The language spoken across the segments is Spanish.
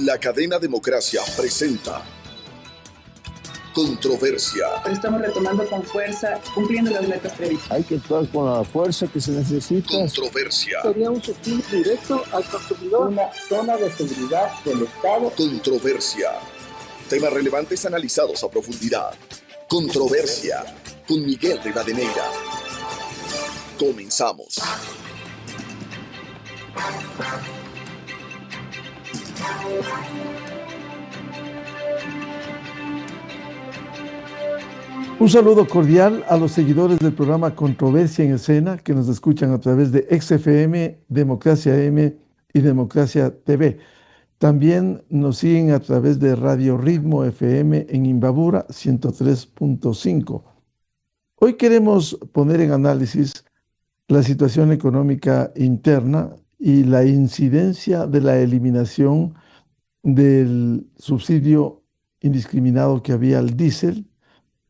La cadena Democracia presenta Controversia. Estamos retomando con fuerza, cumpliendo las metas previstas. Hay que actuar con la fuerza que se necesita. Controversia. Sería un subsidio directo al consumidor. Una zona de seguridad del Estado. Controversia. Temas relevantes analizados a profundidad. Controversia. Con Miguel Rivadeneira. Comenzamos. Un saludo cordial a los seguidores del programa Controversia en Escena que nos escuchan a través de XFM, Democracia M y Democracia TV. También nos siguen a través de Radio Ritmo FM en Imbabura 103.5. Hoy queremos poner en análisis la situación económica interna y la incidencia de la eliminación del subsidio indiscriminado que había al diésel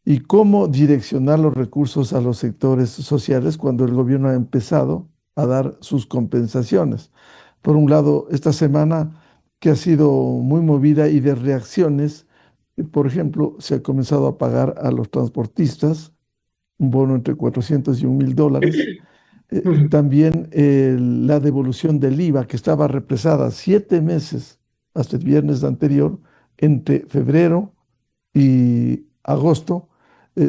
y cómo direccionar los recursos a los sectores sociales cuando el gobierno ha empezado a dar sus compensaciones. Por un lado, esta semana que ha sido muy movida y de reacciones, por ejemplo, se ha comenzado a pagar a los transportistas un bono entre 400 y $1,000. También la devolución del IVA, que estaba represada 7 meses hasta el viernes anterior, entre febrero y agosto,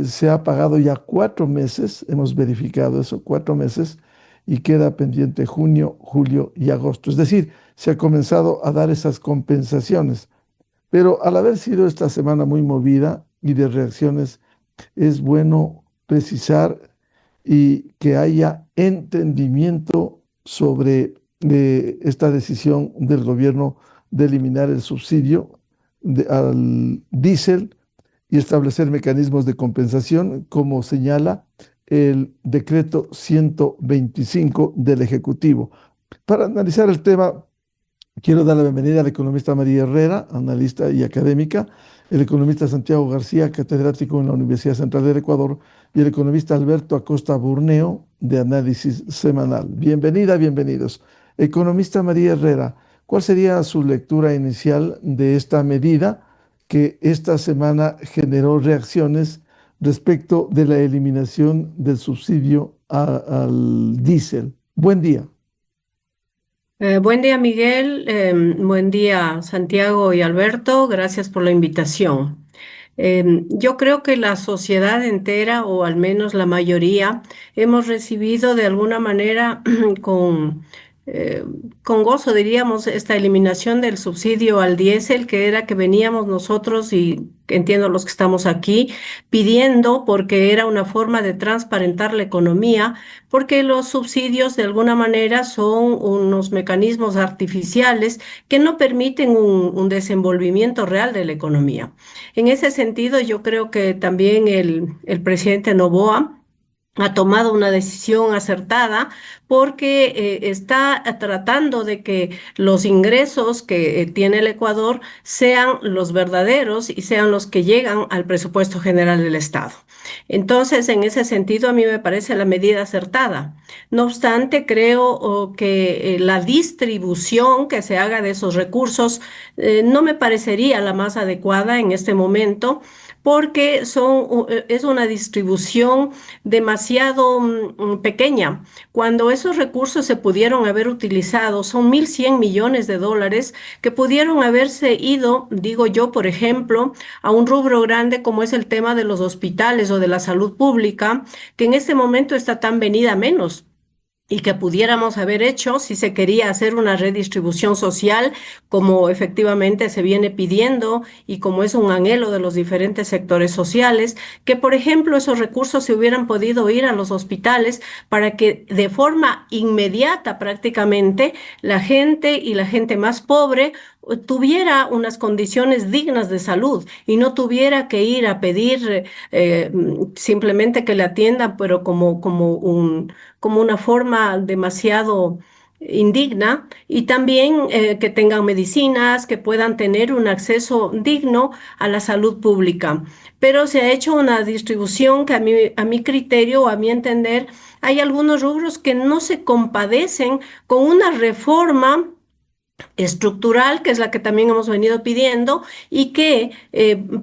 se ha pagado ya 4 meses, hemos verificado eso, 4 meses, y queda pendiente junio, julio y agosto. Es decir, se ha comenzado a dar esas compensaciones. Pero al haber sido esta semana muy movida y de reacciones, es bueno precisar y que haya entendimiento sobre esta decisión del gobierno de eliminar el subsidio al diésel y establecer mecanismos de compensación, como señala el decreto 125 del Ejecutivo. Para analizar el tema, quiero dar la bienvenida al economista María Herrera, analista y académica, el economista Santiago García, catedrático en la Universidad Central del Ecuador, y el economista Alberto Acosta Burneo, de Análisis Semanal. Bienvenida, bienvenidos. Economista María Herrera, ¿cuál sería su lectura inicial de esta medida que esta semana generó reacciones respecto de la eliminación del subsidio al diésel? Buen día. Buen día, Miguel. Buen día, Santiago y Alberto. Gracias por la invitación. Yo creo que la sociedad entera, o al menos la mayoría, hemos recibido de alguna manera eh, con gozo, diríamos, esta eliminación del subsidio al diésel, que era que veníamos nosotros, y entiendo los que estamos aquí, pidiendo, porque era una forma de transparentar la economía, porque los subsidios de alguna manera son unos mecanismos artificiales que no permiten un desenvolvimiento real de la economía. En ese sentido, yo creo que también el presidente Noboa ha tomado una decisión acertada, porque está tratando de que los ingresos que tiene el Ecuador sean los verdaderos y sean los que llegan al presupuesto general del Estado. Entonces, en ese sentido, a mí me parece la medida acertada. No obstante, creo que la distribución que se haga de esos recursos no me parecería la más adecuada en este momento, porque es una distribución demasiado pequeña. Cuando esos recursos se pudieron haber utilizado, son 1.100 millones de dólares que pudieron haberse ido, digo yo, por ejemplo, a un rubro grande como es el tema de los hospitales o de la salud pública, que en este momento está tan venida menos, y que pudiéramos haber hecho si se quería hacer una redistribución social, como efectivamente se viene pidiendo y como es un anhelo de los diferentes sectores sociales, que por ejemplo esos recursos se hubieran podido ir a los hospitales para que de forma inmediata prácticamente la gente más pobre tuviera unas condiciones dignas de salud y no tuviera que ir a pedir simplemente que le atiendan, pero como una forma demasiado indigna, y también que tengan medicinas, que puedan tener un acceso digno a la salud pública. Pero se ha hecho una distribución que a mi criterio o a mi entender, hay algunos rubros que no se compadecen con una reforma estructural, que es la que también hemos venido pidiendo, y que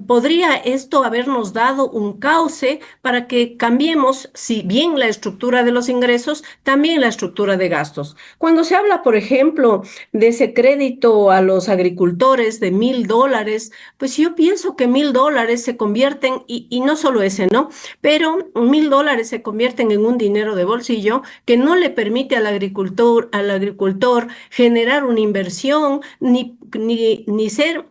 podría esto habernos dado un cauce para que cambiemos, si bien la estructura de los ingresos, también la estructura de gastos. Cuando se habla, por ejemplo, de ese crédito a los agricultores de $1.000, pues yo pienso que $1.000 se convierten, y no solo ese, ¿no? Pero $1.000 se convierten en un dinero de bolsillo que no le permite al agricultor generar una inversión ni ser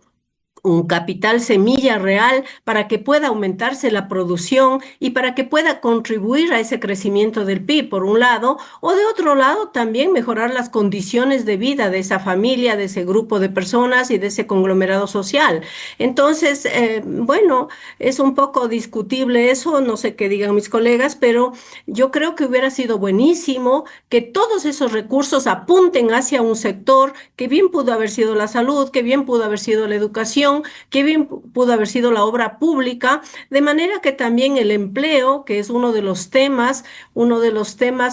un capital semilla real para que pueda aumentarse la producción y para que pueda contribuir a ese crecimiento del PIB, por un lado, o de otro lado también mejorar las condiciones de vida de esa familia, de ese grupo de personas y de ese conglomerado social. Entonces, bueno, es un poco discutible eso, no sé qué digan mis colegas, pero yo creo que hubiera sido buenísimo que todos esos recursos apunten hacia un sector que bien pudo haber sido la salud, que bien pudo haber sido la educación, que bien pudo haber sido la obra pública, de manera que también el empleo, que es uno de los temas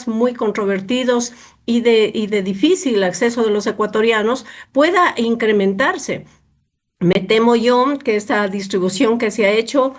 muy controvertidos y de difícil acceso de los ecuatorianos, pueda incrementarse. Me temo yo que esta distribución que se ha hecho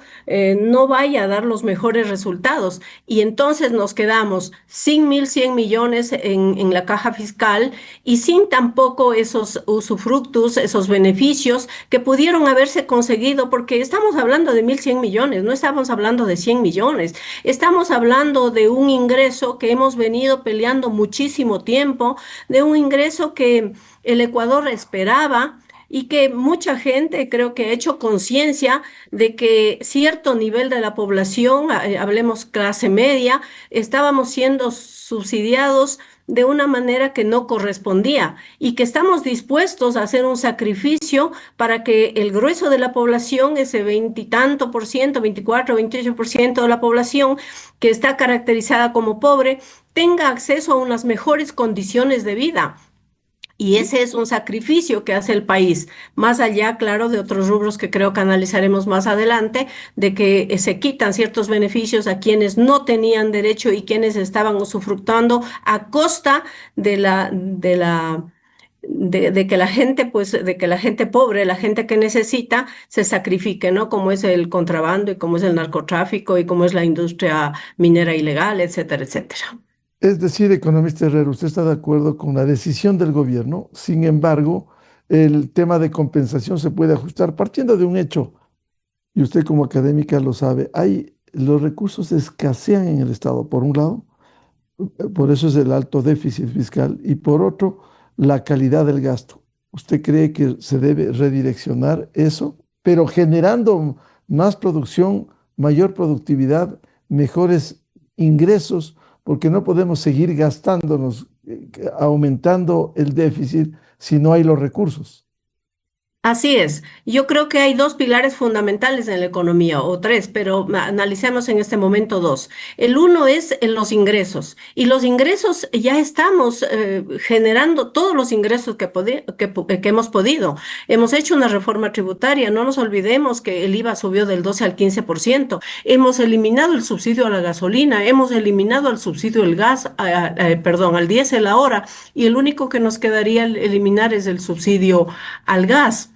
no vaya a dar los mejores resultados y entonces nos quedamos sin 1.100 millones en la caja fiscal y sin tampoco esos usufructus, esos beneficios que pudieron haberse conseguido, porque estamos hablando de 1.100 millones, no estamos hablando de 100 millones, estamos hablando de un ingreso que hemos venido peleando muchísimo tiempo, de un ingreso que el Ecuador esperaba y que mucha gente creo que ha hecho conciencia de que cierto nivel de la población, hablemos clase media, estábamos siendo subsidiados de una manera que no correspondía y que estamos dispuestos a hacer un sacrificio para que el grueso de la población, ese veintitanto por ciento, 24, 28% de la población que está caracterizada como pobre, tenga acceso a unas mejores condiciones de vida. Y ese es un sacrificio que hace el país, más allá, claro, de otros rubros que creo que analizaremos más adelante, de que se quitan ciertos beneficios a quienes no tenían derecho y quienes estaban usufructuando a costa de que la gente, pues, de que la gente pobre, la gente que necesita, se sacrifique, ¿no? Como es el contrabando y como es el narcotráfico y como es la industria minera ilegal, etcétera, etcétera. Es decir, economista Herrera, usted está de acuerdo con la decisión del gobierno, sin embargo, el tema de compensación se puede ajustar partiendo de un hecho, y usted como académica lo sabe, los recursos escasean en el Estado, por un lado, por eso es el alto déficit fiscal, y por otro, la calidad del gasto. ¿Usted cree que se debe redireccionar eso, pero generando más producción, mayor productividad, mejores ingresos? Porque no podemos seguir gastándonos, aumentando el déficit si no hay los recursos. Así es. Yo creo que hay dos pilares fundamentales en la economía, o tres, pero analicemos en este momento dos. El uno es en los ingresos, y los ingresos ya estamos generando todos los ingresos que hemos podido. Hemos hecho una reforma tributaria, no nos olvidemos que el IVA subió del 12 al 15%. Hemos eliminado el subsidio a la gasolina, hemos eliminado el subsidio al gas, perdón, al diésel ahora, y el único que nos quedaría eliminar es el subsidio al gas.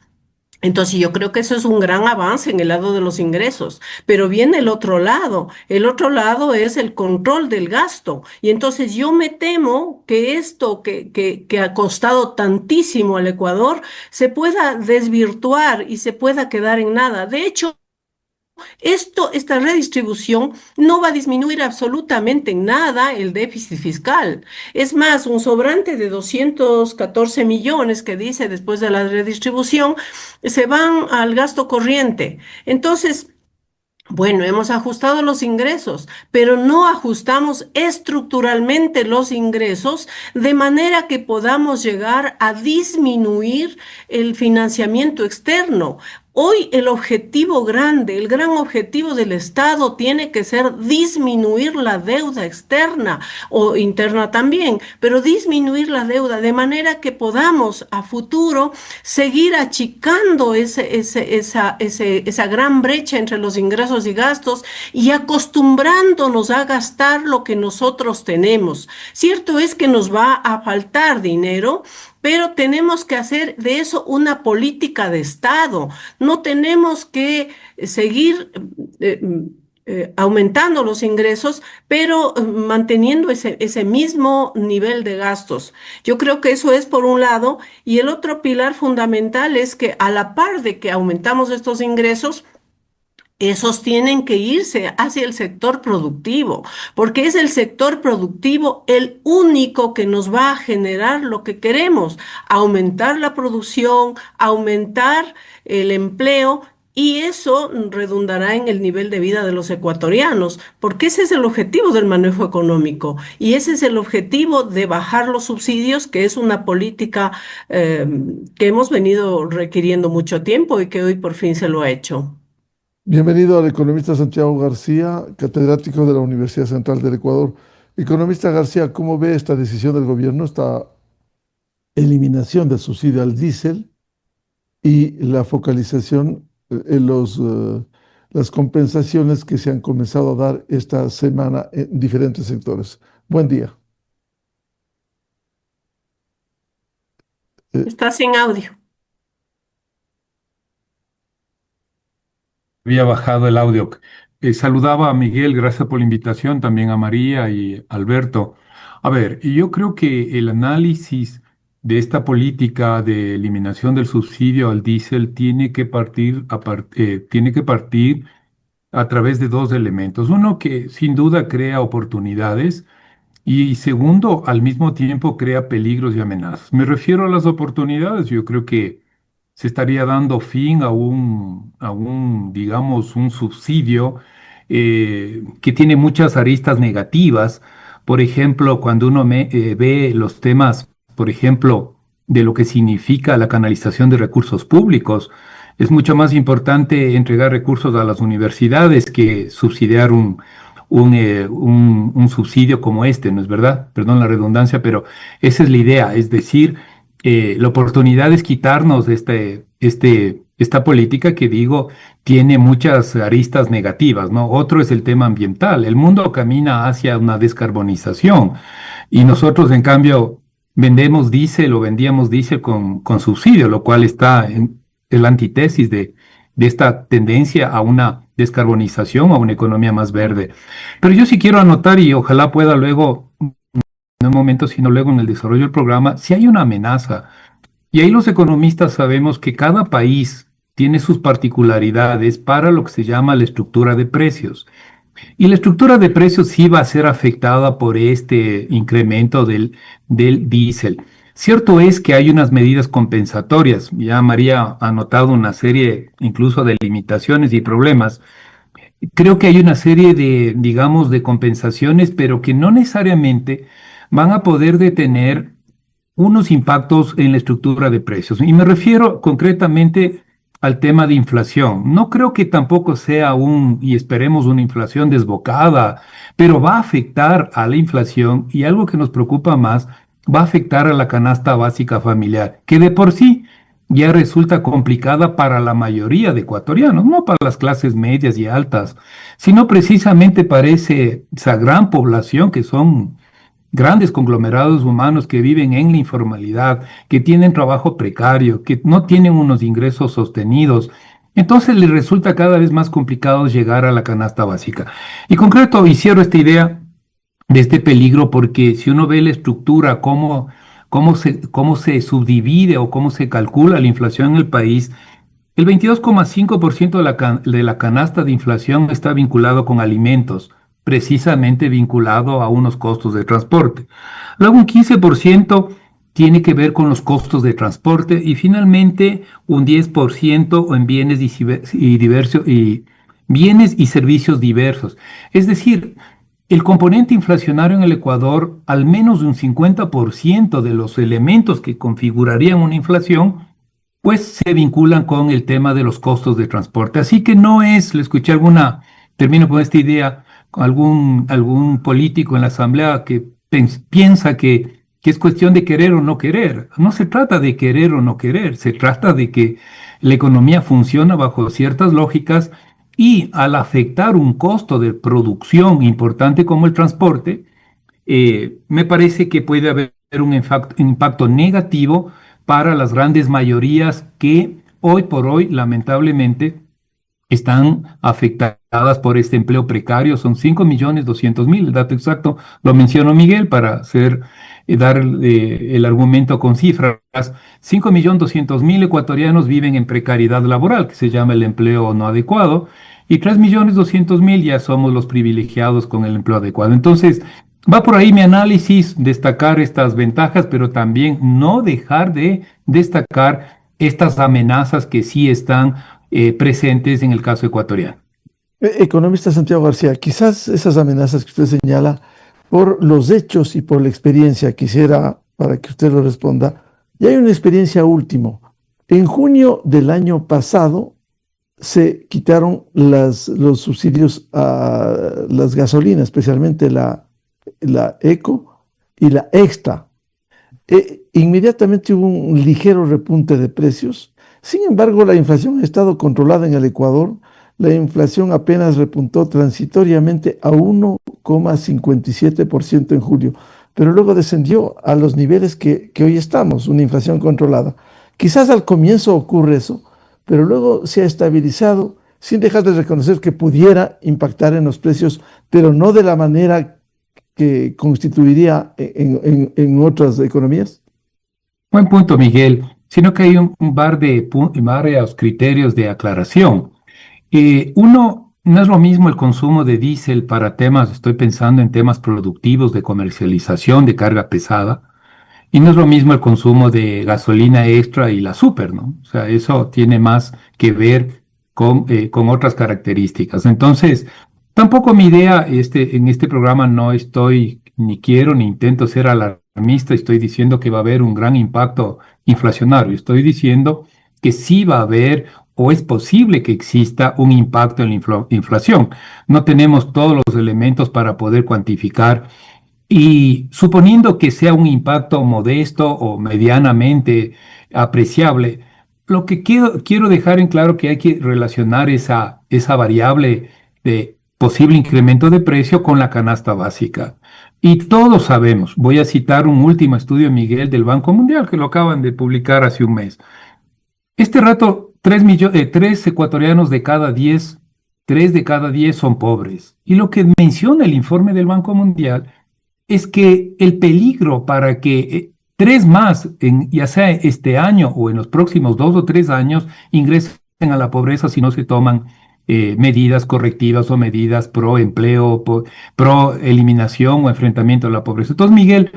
Entonces yo creo que eso es un gran avance en el lado de los ingresos, pero viene el otro lado. El otro lado es el control del gasto. Y entonces yo me temo que esto que ha costado tantísimo al Ecuador se pueda desvirtuar y se pueda quedar en nada. De hecho, esta redistribución no va a disminuir absolutamente en nada el déficit fiscal. Es más, un sobrante de 214 millones que dice después de la redistribución se van al gasto corriente. Entonces, bueno, hemos ajustado los ingresos, pero no ajustamos estructuralmente los ingresos de manera que podamos llegar a disminuir el financiamiento externo. Hoy el objetivo grande, el gran objetivo del Estado tiene que ser disminuir la deuda externa o interna también, pero disminuir la deuda de manera que podamos a futuro seguir achicando esa gran brecha entre los ingresos y gastos y acostumbrándonos a gastar lo que nosotros tenemos. Cierto es que nos va a faltar dinero, pero tenemos que hacer de eso una política de Estado. No tenemos que seguir aumentando los ingresos, pero manteniendo ese mismo nivel de gastos. Yo creo que eso es por un lado, y el otro pilar fundamental es que a la par de que aumentamos estos ingresos, esos tienen que irse hacia el sector productivo, porque es el sector productivo el único que nos va a generar lo que queremos: aumentar la producción, aumentar el empleo, y eso redundará en el nivel de vida de los ecuatorianos, porque ese es el objetivo del manejo económico y ese es el objetivo de bajar los subsidios, que es una política que hemos venido requiriendo mucho tiempo y que hoy por fin se lo ha hecho. Bienvenido al economista Santiago García, catedrático de la Universidad Central del Ecuador. Economista García, ¿cómo ve esta decisión del gobierno, esta eliminación del subsidio al diésel y la focalización en las compensaciones que se han comenzado a dar esta semana en diferentes sectores? Buen día. Está sin audio. Había bajado el audio. Saludaba a Miguel, gracias por la invitación, también a María y Alberto. A ver, y yo creo que el análisis de esta política de eliminación del subsidio al diésel tiene que partir a través de dos elementos. Uno, que sin duda crea oportunidades, y segundo, al mismo tiempo crea peligros y amenazas. Me refiero a las oportunidades. Yo creo que se estaría dando fin digamos, un subsidio que tiene muchas aristas negativas. Por ejemplo, cuando uno ve los temas, por ejemplo, de lo que significa la canalización de recursos públicos, es mucho más importante entregar recursos a las universidades que subsidiar un subsidio como este, ¿no es verdad? Perdón la redundancia, pero esa es la idea, es decir, la oportunidad es quitarnos esta política que digo tiene muchas aristas negativas, ¿no? Otro es el tema ambiental. El mundo camina hacia una descarbonización y nosotros, en cambio, vendíamos diésel con subsidio, lo cual está en la antítesis de esta tendencia a una descarbonización, a una economía más verde. Pero yo sí quiero anotar, y ojalá pueda luego, no en un momento, sino luego en el desarrollo del programa, si hay una amenaza. Y ahí los economistas sabemos que cada país tiene sus particularidades para lo que se llama la estructura de precios. Y la estructura de precios sí va a ser afectada por este incremento del diésel. Cierto es que hay unas medidas compensatorias. Ya María ha notado una serie incluso de limitaciones y problemas. Creo que hay una serie de, digamos, de compensaciones, pero que no necesariamente van a poder detener unos impactos en la estructura de precios. Y me refiero concretamente al tema de inflación. No creo que tampoco sea y esperemos una inflación desbocada, pero va a afectar a la inflación, y algo que nos preocupa más, va a afectar a la canasta básica familiar, que de por sí ya resulta complicada para la mayoría de ecuatorianos, no para las clases medias y altas, sino precisamente para esa gran población que son grandes conglomerados humanos que viven en la informalidad, que tienen trabajo precario, que no tienen unos ingresos sostenidos. Entonces les resulta cada vez más complicado llegar a la canasta básica. Y concreto, y cierro esta idea de este peligro, porque si uno ve la estructura, cómo se subdivide o cómo se calcula la inflación en el país, el 22,5% de la canasta de inflación está vinculado con alimentos, precisamente vinculado a unos costos de transporte. Luego un 15% tiene que ver con los costos de transporte, y finalmente un 10% en bienes y servicios diversos. Es decir, el componente inflacionario en el Ecuador, al menos un 50% de los elementos que configurarían una inflación, pues se vinculan con el tema de los costos de transporte. Así que no es, le escuché termino con esta idea, algún político en la asamblea que piensa que es cuestión de querer o no querer. No se trata de querer o no querer, se trata de que la economía funciona bajo ciertas lógicas, y al afectar un costo de producción importante como el transporte, me parece que puede haber un impacto negativo para las grandes mayorías que hoy por hoy, lamentablemente, están afectadas por este empleo precario. Son 5.200.000, el dato exacto lo mencionó Miguel para dar el argumento con cifras. 5.200.000 ecuatorianos viven en precariedad laboral, que se llama el empleo no adecuado, y 3.200.000 ya somos los privilegiados con el empleo adecuado. Entonces, va por ahí mi análisis, destacar estas ventajas, pero también no dejar de destacar estas amenazas que sí están presentes en el caso ecuatoriano. Economista Santiago García, quizás esas amenazas que usted señala por los hechos y por la experiencia, quisiera para que usted lo responda. Y hay una experiencia último. En junio del año pasado se quitaron los subsidios a las gasolinas, especialmente la Eco y la Extra. Inmediatamente hubo un ligero repunte de precios. Sin embargo, la inflación ha estado controlada en el Ecuador. La inflación apenas repuntó transitoriamente a 1,57% en julio, pero luego descendió a los niveles que hoy estamos, una inflación controlada. Quizás al comienzo ocurre eso, pero luego se ha estabilizado sin dejar de reconocer que pudiera impactar en los precios, pero no de la manera que constituiría en otras economías. Buen punto, Miguel, sino que hay varios criterios de aclaración. Uno, no es lo mismo el consumo de diésel para temas, estoy pensando en temas productivos de comercialización de carga pesada, y no es lo mismo el consumo de gasolina extra y la super, ¿no? O sea, eso tiene más que ver con otras características. Entonces, tampoco mi idea, en este programa no estoy, ni quiero, ni intento ser alarmista, estoy diciendo que va a haber un gran impacto inflacionario, estoy diciendo que sí va a haber o es posible que exista un impacto en la inflación. No tenemos todos los elementos para poder cuantificar y suponiendo que sea un impacto modesto o medianamente apreciable, lo que quiero dejar en claro que hay que relacionar esa variable de posible incremento de precio con la canasta básica. Y todos sabemos, voy a citar un último estudio, Miguel, del Banco Mundial, que lo acaban de publicar hace un mes. Este rato, 3 ecuatorianos de cada 10, 3 de cada 10 son pobres. Y lo que menciona el informe del Banco Mundial es que el peligro para que 3 más, ya sea este año o en los próximos 2 o 3 años, ingresen a la pobreza si no se toman medidas correctivas o medidas pro empleo, pro eliminación o enfrentamiento a la pobreza. Entonces, Miguel,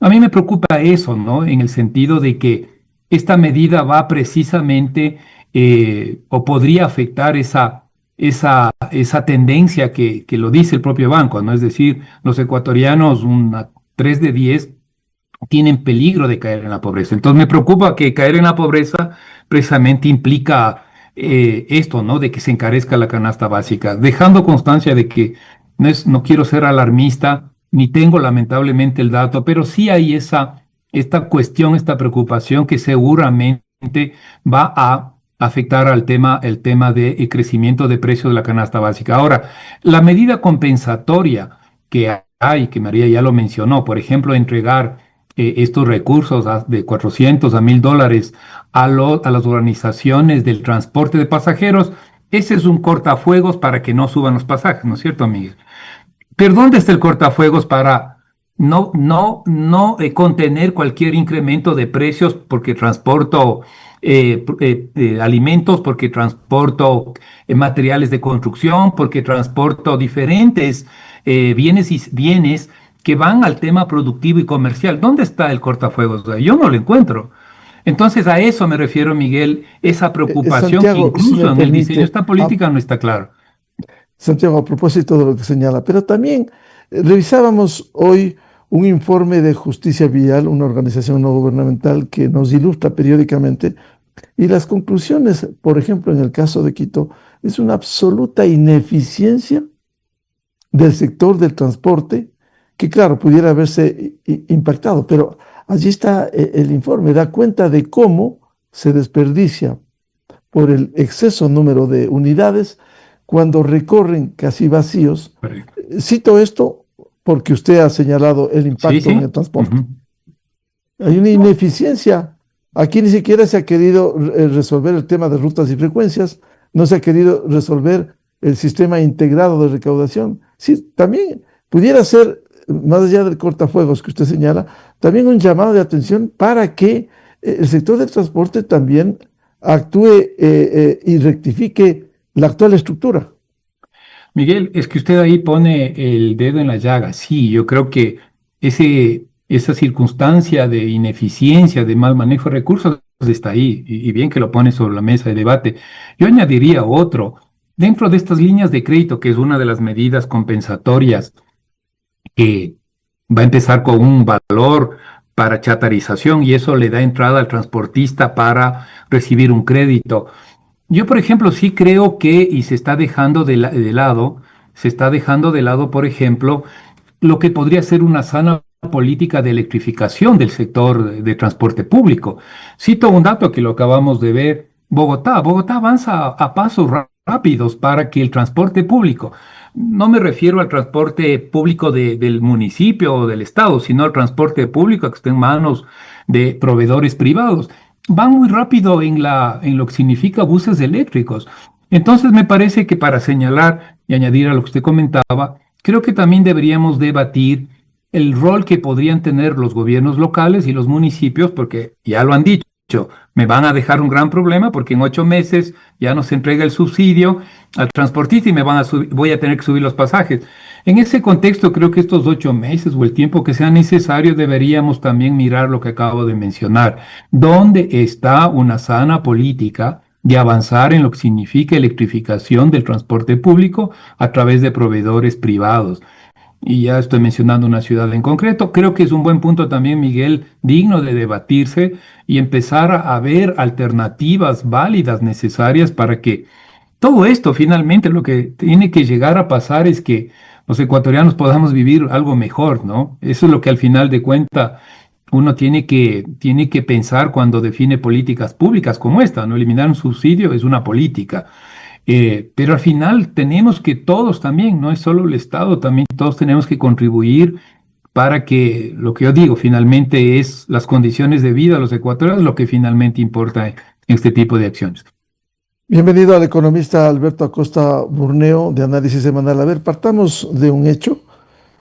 a mí me preocupa eso, ¿no? En el sentido de que esta medida va precisamente o podría afectar esa tendencia que lo dice el propio banco, ¿no? Es decir, los ecuatorianos, 3 de 10, tienen peligro de caer en la pobreza. Entonces me preocupa que caer en la pobreza precisamente implica esto, ¿no? De que se encarezca la canasta básica, dejando constancia de que no quiero ser alarmista, ni tengo lamentablemente el dato, pero sí hay esta cuestión, esta preocupación que seguramente va a afectar el tema de crecimiento de precios de la canasta básica. Ahora, la medida compensatoria que hay, que María ya lo mencionó, por ejemplo, entregar estos recursos de 400 a $1,000 a las organizaciones del transporte de pasajeros, ese es un cortafuegos para que no suban los pasajes, ¿no es cierto, Miguel? Pero ¿dónde está el cortafuegos para no contener cualquier incremento de precios porque transporto alimentos, porque transporto materiales de construcción, porque transporto diferentes bienes que van al tema productivo y comercial? ¿Dónde está el cortafuegos? O sea, yo no lo encuentro. Entonces a eso me refiero, Miguel, esa preocupación que Santiago, si incluso me en el diseño de esta permite, política no está claro. Santiago, a propósito de lo que señala, pero también revisábamos hoy un informe de Justicia Vial, una organización no gubernamental que nos ilustra periódicamente, y las conclusiones, por ejemplo, en el caso de Quito, es una absoluta ineficiencia del sector del transporte, que claro, pudiera haberse impactado, pero allí está el informe, da cuenta de cómo se desperdicia por el exceso número de unidades cuando recorren casi vacíos. Correcto. Cito esto porque usted ha señalado el impacto Sí, sí. en el transporte. Ujú. Hay una ineficiencia. Aquí ni siquiera se ha querido resolver el tema de rutas y frecuencias, no se ha querido resolver el sistema integrado de recaudación. Sí, también pudiera ser, más allá del cortafuegos que usted señala, también un llamado de atención para que el sector del transporte también actúe y rectifique la actual estructura. Miguel, es que usted ahí pone el dedo en la llaga. Sí, yo creo que esa circunstancia de ineficiencia, de mal manejo de recursos está ahí, y bien que lo pone sobre la mesa de debate. Yo añadiría otro. Dentro de estas líneas de crédito, que es una de las medidas compensatorias que va a empezar con un valor para chatarización y eso le da entrada al transportista para recibir un crédito. Yo, por ejemplo, sí creo que, y se está dejando de lado, se está dejando de lado, por ejemplo, lo que podría ser una sana política de electrificación del sector de transporte público. Cito un dato que lo acabamos de ver. Bogotá avanza a pasos rápidos para que el transporte público, no me refiero al transporte público del municipio o del estado, sino al transporte público que está en manos de proveedores privados, van muy rápido en lo que significa buses eléctricos. Entonces me parece que para señalar y añadir a lo que usted comentaba, creo que también deberíamos debatir el rol que podrían tener los gobiernos locales y los municipios, porque ya lo han dicho, me van a dejar un gran problema porque en 8 meses ya no se entrega el subsidio al transportista y voy a tener que subir los pasajes. En ese contexto, creo que estos 8 meses o el tiempo que sea necesario deberíamos también mirar lo que acabo de mencionar. ¿Dónde está una sana política de avanzar en lo que significa electrificación del transporte público a través de proveedores privados? Y ya estoy mencionando una ciudad en concreto. Creo que es un buen punto también, Miguel, digno de debatirse y empezar a ver alternativas válidas necesarias para que todo esto finalmente lo que tiene que llegar a pasar es que los ecuatorianos podamos vivir algo mejor, ¿no? Eso es lo que al final de cuentas uno tiene que pensar cuando define políticas públicas como esta, ¿no? Eliminar un subsidio es una política. Pero al final tenemos que todos también, no es solo el Estado, también todos tenemos que contribuir para que lo que yo digo finalmente es las condiciones de vida de los ecuatorianos lo que finalmente importa en este tipo de acciones. Bienvenido al economista Alberto Acosta Burneo de Análisis Semanal. A ver, partamos de un hecho,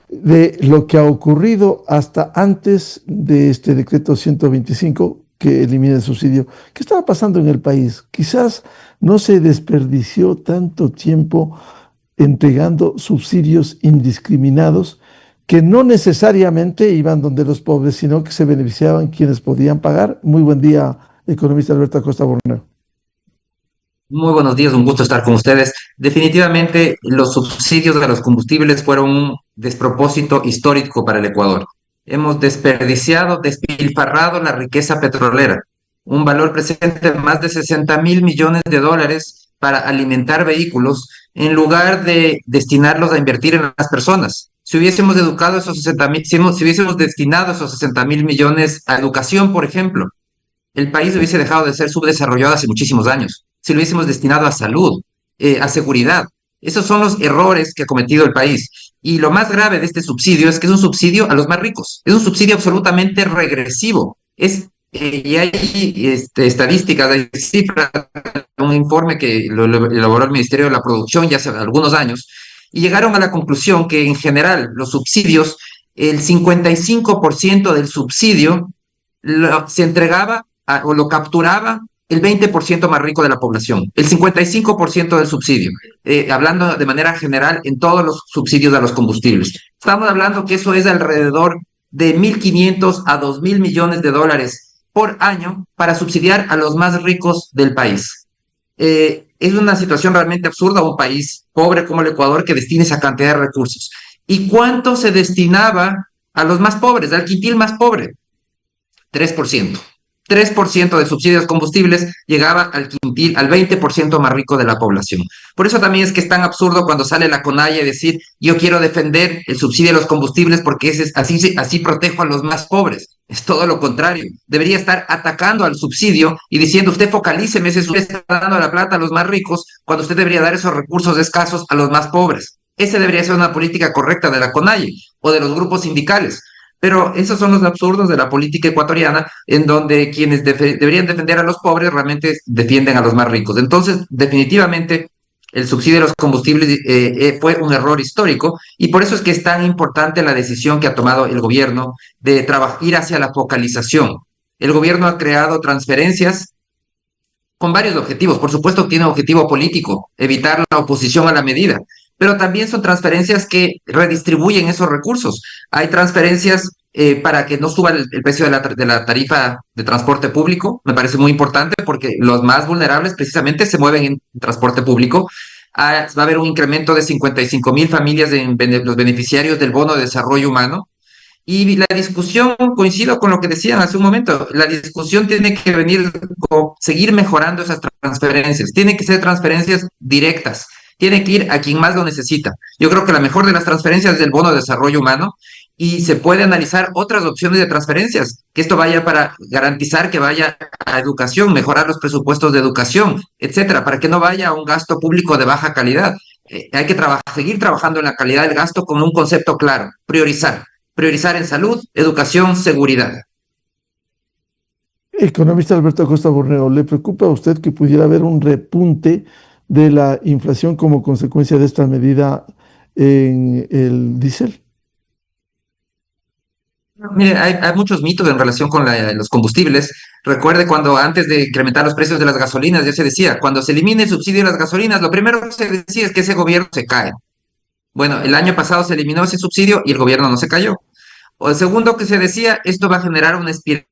de lo que ha ocurrido hasta antes de este decreto 125 que elimina el subsidio. ¿Qué estaba pasando en el país? Quizás no se desperdició tanto tiempo entregando subsidios indiscriminados que no necesariamente iban donde los pobres, sino que se beneficiaban quienes podían pagar. Muy buen día, economista Alberto Acosta Burneo. Muy buenos días, un gusto estar con ustedes. Definitivamente los subsidios a los combustibles fueron un despropósito histórico para el Ecuador. Hemos desperdiciado, despilfarrado la riqueza petrolera, un valor presente de más de 60.000 millones de dólares para alimentar vehículos en lugar de destinarlos a invertir en las personas. Si hubiésemos educado esos 60.000, si hubiésemos destinado esos 60.000 millones a educación, por ejemplo, el país hubiese dejado de ser subdesarrollado hace muchísimos años. Si lo hubiésemos destinado a salud, a seguridad. Esos son los errores que ha cometido el país. Y lo más grave de este subsidio es que es un subsidio a los más ricos. Es un subsidio absolutamente regresivo. Y hay estadísticas, hay cifras, un informe que lo elaboró el Ministerio de la Producción ya hace algunos años, y llegaron a la conclusión que en general los subsidios, el 55% del subsidio se entregaba o lo capturaba el 20% más rico de la población, el 55% del subsidio, hablando de manera general en todos los subsidios a los combustibles. Estamos hablando que eso es alrededor de 1.500 a 2.000 millones de dólares por año para subsidiar a los más ricos del país. Es una situación realmente absurda a un país pobre como el Ecuador que destine esa cantidad de recursos. ¿Y cuánto se destinaba a los más pobres, al quintil más pobre? 3%. 3% de subsidios combustibles llegaba al quintil, al 20% más rico de la población. Por eso también es que es tan absurdo cuando sale la CONAIE a decir yo quiero defender el subsidio a los combustibles porque así protejo a los más pobres. Es todo lo contrario. Debería estar atacando al subsidio y diciendo usted focalíceme, ese subsidio está dando la plata a los más ricos cuando usted debería dar esos recursos escasos a los más pobres. Esa debería ser una política correcta de la CONAIE o de los grupos sindicales. Pero esos son los absurdos de la política ecuatoriana, en donde quienes deberían defender a los pobres realmente defienden a los más ricos. Entonces, definitivamente, el subsidio de los combustibles fue un error histórico y por eso es que es tan importante la decisión que ha tomado el gobierno de ir hacia la focalización. El gobierno ha creado transferencias con varios objetivos. Por supuesto, tiene objetivo político, evitar la oposición a la medida, pero también son transferencias que redistribuyen esos recursos. Hay transferencias para que no suba el precio de la tarifa de transporte público. Me parece muy importante porque los más vulnerables precisamente se mueven en transporte público. Va a haber un incremento de 55,000 familias en los beneficiarios del bono de desarrollo humano. Y la discusión, coincido con lo que decían hace un momento, la discusión tiene que venir con seguir mejorando esas transferencias, tienen que ser transferencias directas, tiene que ir a quien más lo necesita. Yo creo que la mejor de las transferencias es el bono de desarrollo humano y se puede analizar otras opciones de transferencias, que esto vaya para garantizar que vaya a educación, mejorar los presupuestos de educación, etcétera, para que no vaya a un gasto público de baja calidad. Hay que seguir trabajando en la calidad del gasto con un concepto claro, priorizar en salud, educación, seguridad. Economista Alberto Acosta Borneo, ¿le preocupa a usted que pudiera haber un repunte de la inflación como consecuencia de esta medida en el diésel? Mire, hay muchos mitos en relación con los combustibles. Recuerde cuando antes de incrementar los precios de las gasolinas, ya se decía, cuando se elimine el subsidio de las gasolinas, lo primero que se decía es que ese gobierno se cae. Bueno, el año pasado se eliminó ese subsidio y el gobierno no se cayó. O el segundo que se decía, esto va a generar una espiral.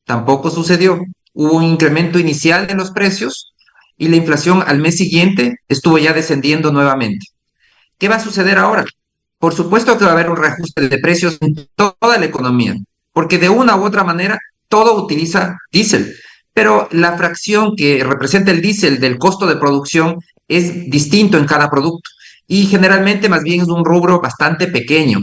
Tampoco sucedió. Hubo un incremento inicial de los precios y la inflación al mes siguiente estuvo ya descendiendo nuevamente. ¿Qué va a suceder ahora? Por supuesto que va a haber un reajuste de precios en toda la economía, porque de una u otra manera todo utiliza diésel, pero la fracción que representa el diésel del costo de producción es distinto en cada producto y generalmente más bien es un rubro bastante pequeño.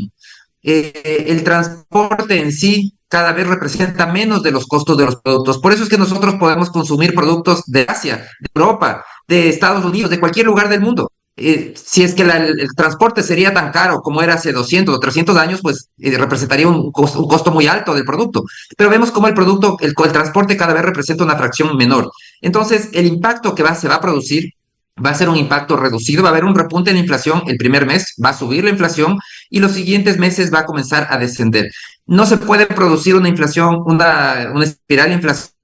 El transporte en sí cada vez representa menos de los costos de los productos. Por eso es que nosotros podemos consumir productos de Asia, de Europa, de Estados Unidos, de cualquier lugar del mundo. Si es que el transporte sería tan caro como era hace 200 o 300 años, pues representaría un costo muy alto del producto. Pero vemos cómo el transporte cada vez representa una fracción menor. Entonces, el impacto que se va a producir va a ser un impacto reducido, va a haber un repunte en la inflación el primer mes, va a subir la inflación y los siguientes meses va a comenzar a descender. No se puede producir una inflación, una espiral inflacionaria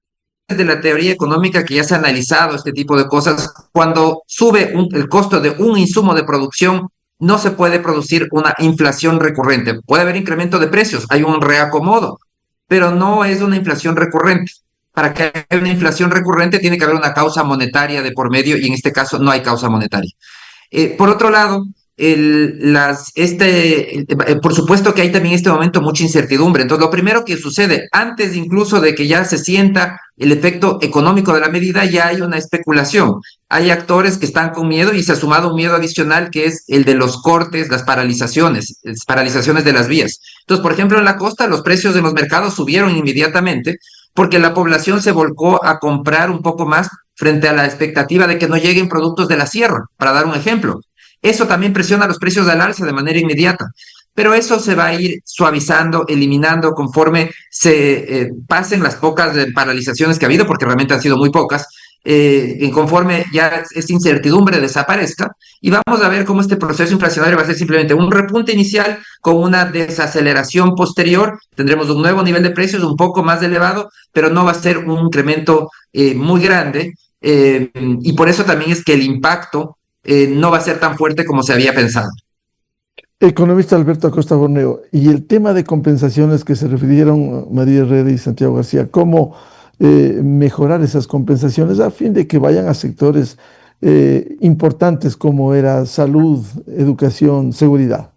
de la teoría económica que ya se ha analizado este tipo de cosas. Cuando sube el costo de un insumo de producción, no se puede producir una inflación recurrente. Puede haber incremento de precios, hay un reacomodo, pero no es una inflación recurrente. Para que haya una inflación recurrente tiene que haber una causa monetaria de por medio y en este caso no hay causa monetaria. Por otro lado, por supuesto que hay también en este momento mucha incertidumbre. Entonces, lo primero que sucede, antes incluso de que ya se sienta el efecto económico de la medida, ya hay una especulación. Hay actores que están con miedo y se ha sumado un miedo adicional que es el de los cortes, las paralizaciones de las vías. Entonces, por ejemplo, en la costa los precios de los mercados subieron inmediatamente porque la población se volcó a comprar un poco más frente a la expectativa de que no lleguen productos de la sierra, para dar un ejemplo. Eso también presiona los precios al alza de manera inmediata, pero eso se va a ir suavizando, eliminando conforme se pasen las pocas paralizaciones que ha habido, porque realmente han sido muy pocas, conforme ya esta incertidumbre desaparezca, y vamos a ver cómo este proceso inflacionario va a ser simplemente un repunte inicial con una desaceleración posterior. Tendremos un nuevo nivel de precios un poco más elevado, pero no va a ser un incremento muy grande, y por eso también es que el impacto no va a ser tan fuerte como se había pensado. Economista Alberto Acosta Borneo, y el tema de compensaciones que se refirieron María Herrera y Santiago García, ¿cómo mejorar esas compensaciones a fin de que vayan a sectores importantes como era salud, educación, seguridad?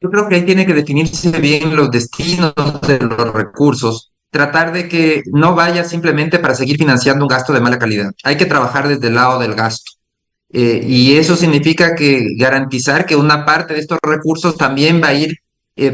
Yo creo que ahí tiene que definirse bien los destinos de los recursos, tratar de que no vaya simplemente para seguir financiando un gasto de mala calidad. Hay que trabajar desde el lado del gasto. Y eso significa que garantizar que una parte de estos recursos también va a ir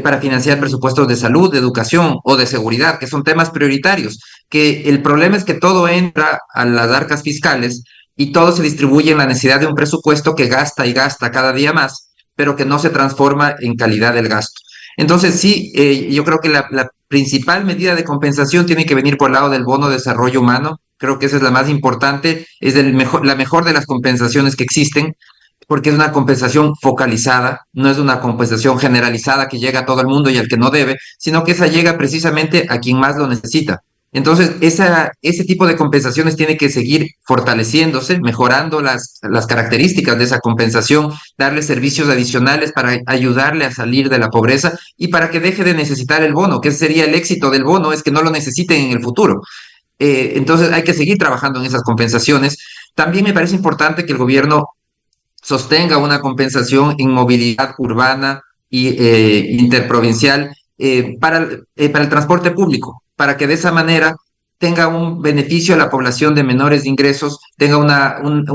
para financiar presupuestos de salud, de educación o de seguridad, que son temas prioritarios. Que el problema es que todo entra a las arcas fiscales y todo se distribuye en la necesidad de un presupuesto que gasta y gasta cada día más, pero que no se transforma en calidad del gasto. Entonces, sí, yo creo que la principal medida de compensación tiene que venir por el lado del bono de desarrollo humano. Creo que esa es la más importante, es la mejor de las compensaciones que existen, porque es una compensación focalizada, no es una compensación generalizada que llega a todo el mundo y al que no debe, sino que esa llega precisamente a quien más lo necesita. Entonces, ese tipo de compensaciones tiene que seguir fortaleciéndose, mejorando las características de esa compensación, darle servicios adicionales para ayudarle a salir de la pobreza y para que deje de necesitar el bono, que ese sería el éxito del bono, es que no lo necesiten en el futuro. Entonces, hay que seguir trabajando en esas compensaciones. También me parece importante que el gobierno sostenga una compensación en movilidad urbana y interprovincial para el transporte público, para que de esa manera tenga un beneficio a la población de menores de ingresos,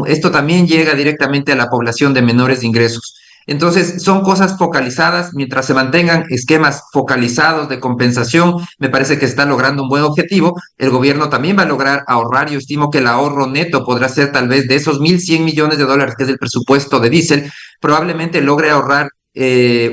esto también llega directamente a la población de menores de ingresos. Entonces, son cosas focalizadas, mientras se mantengan esquemas focalizados de compensación, me parece que está logrando un buen objetivo. El gobierno también va a lograr ahorrar, yo estimo que el ahorro neto podrá ser tal vez de esos 1.100 millones de dólares, que es el presupuesto de diésel, probablemente logre ahorrar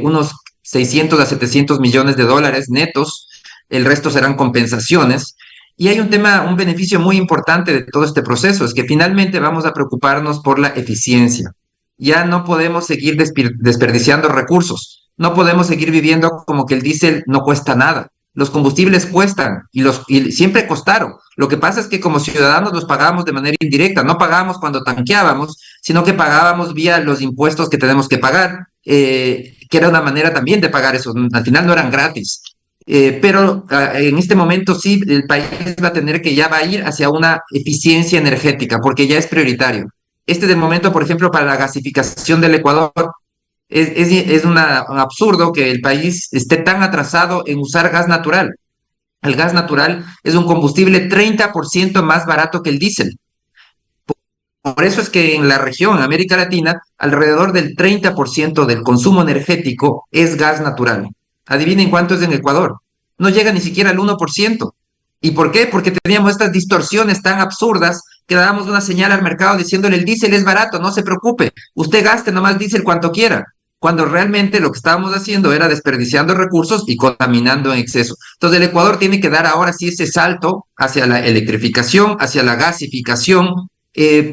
unos 600 a 700 millones de dólares netos, el resto serán compensaciones. Y hay un beneficio muy importante de todo este proceso, es que finalmente vamos a preocuparnos por la eficiencia. Ya no podemos seguir desperdiciando recursos, no podemos seguir viviendo como que el diésel no cuesta nada. Los combustibles cuestan y siempre costaron. Lo que pasa es que como ciudadanos los pagábamos de manera indirecta, no pagábamos cuando tanqueábamos, sino que pagábamos vía los impuestos que tenemos que pagar, que era una manera también de pagar eso, al final no eran gratis. Pero en este momento sí, el país va a ir hacia una eficiencia energética, porque ya es prioritario. Este de momento, por ejemplo, para la gasificación del Ecuador, es un absurdo que el país esté tan atrasado en usar gas natural. El gas natural es un combustible 30% más barato que el diésel. Por eso es que en la región, en América Latina, alrededor del 30% del consumo energético es gas natural. Adivinen cuánto es en Ecuador. No llega ni siquiera al 1%. ¿Y por qué? Porque teníamos estas distorsiones tan absurdas que dábamos una señal al mercado diciéndole el diésel es barato, no se preocupe, usted gaste nomás diésel cuanto quiera, cuando realmente lo que estábamos haciendo era desperdiciando recursos y contaminando en exceso. Entonces el Ecuador tiene que dar ahora sí ese salto hacia la electrificación, hacia la gasificación,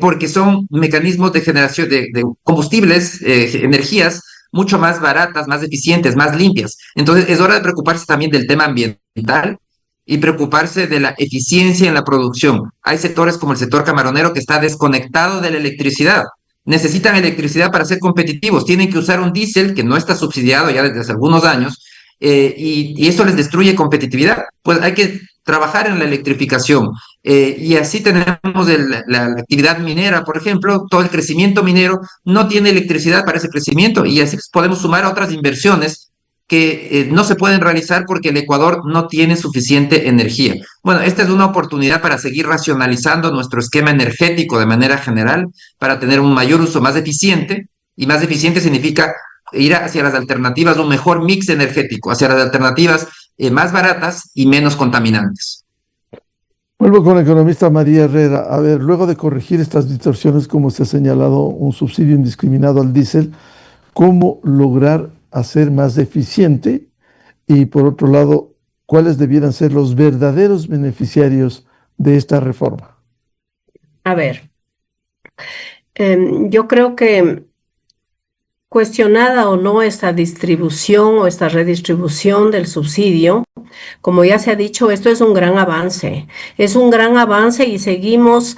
porque son mecanismos de generación de combustibles, energías mucho más baratas, más eficientes, más limpias. Entonces es hora de preocuparse también del tema ambiental y preocuparse de la eficiencia en la producción. Hay sectores como el sector camaronero que está desconectado de la electricidad. Necesitan electricidad para ser competitivos. Tienen que usar un diésel que no está subsidiado ya desde hace algunos años y eso les destruye competitividad. Pues hay que trabajar en la electrificación. Y así tenemos la actividad minera, por ejemplo, todo el crecimiento minero no tiene electricidad para ese crecimiento y así podemos sumar a otras inversiones que no se pueden realizar porque el Ecuador no tiene suficiente energía. Bueno, esta es una oportunidad para seguir racionalizando nuestro esquema energético de manera general, para tener un mayor uso más eficiente, y más eficiente significa ir hacia las alternativas, un mejor mix energético, hacia las alternativas más baratas y menos contaminantes. Vuelvo con la economista María Herrera. A ver, luego de corregir estas distorsiones, como se ha señalado, un subsidio indiscriminado al diésel, ¿cómo lograr hacer más eficiente? Y por otro lado, ¿cuáles debieran ser los verdaderos beneficiarios de esta reforma? A ver, yo creo que cuestionada o no esta distribución o esta redistribución del subsidio, como ya se ha dicho, esto es un gran avance. Es un gran avance y seguimos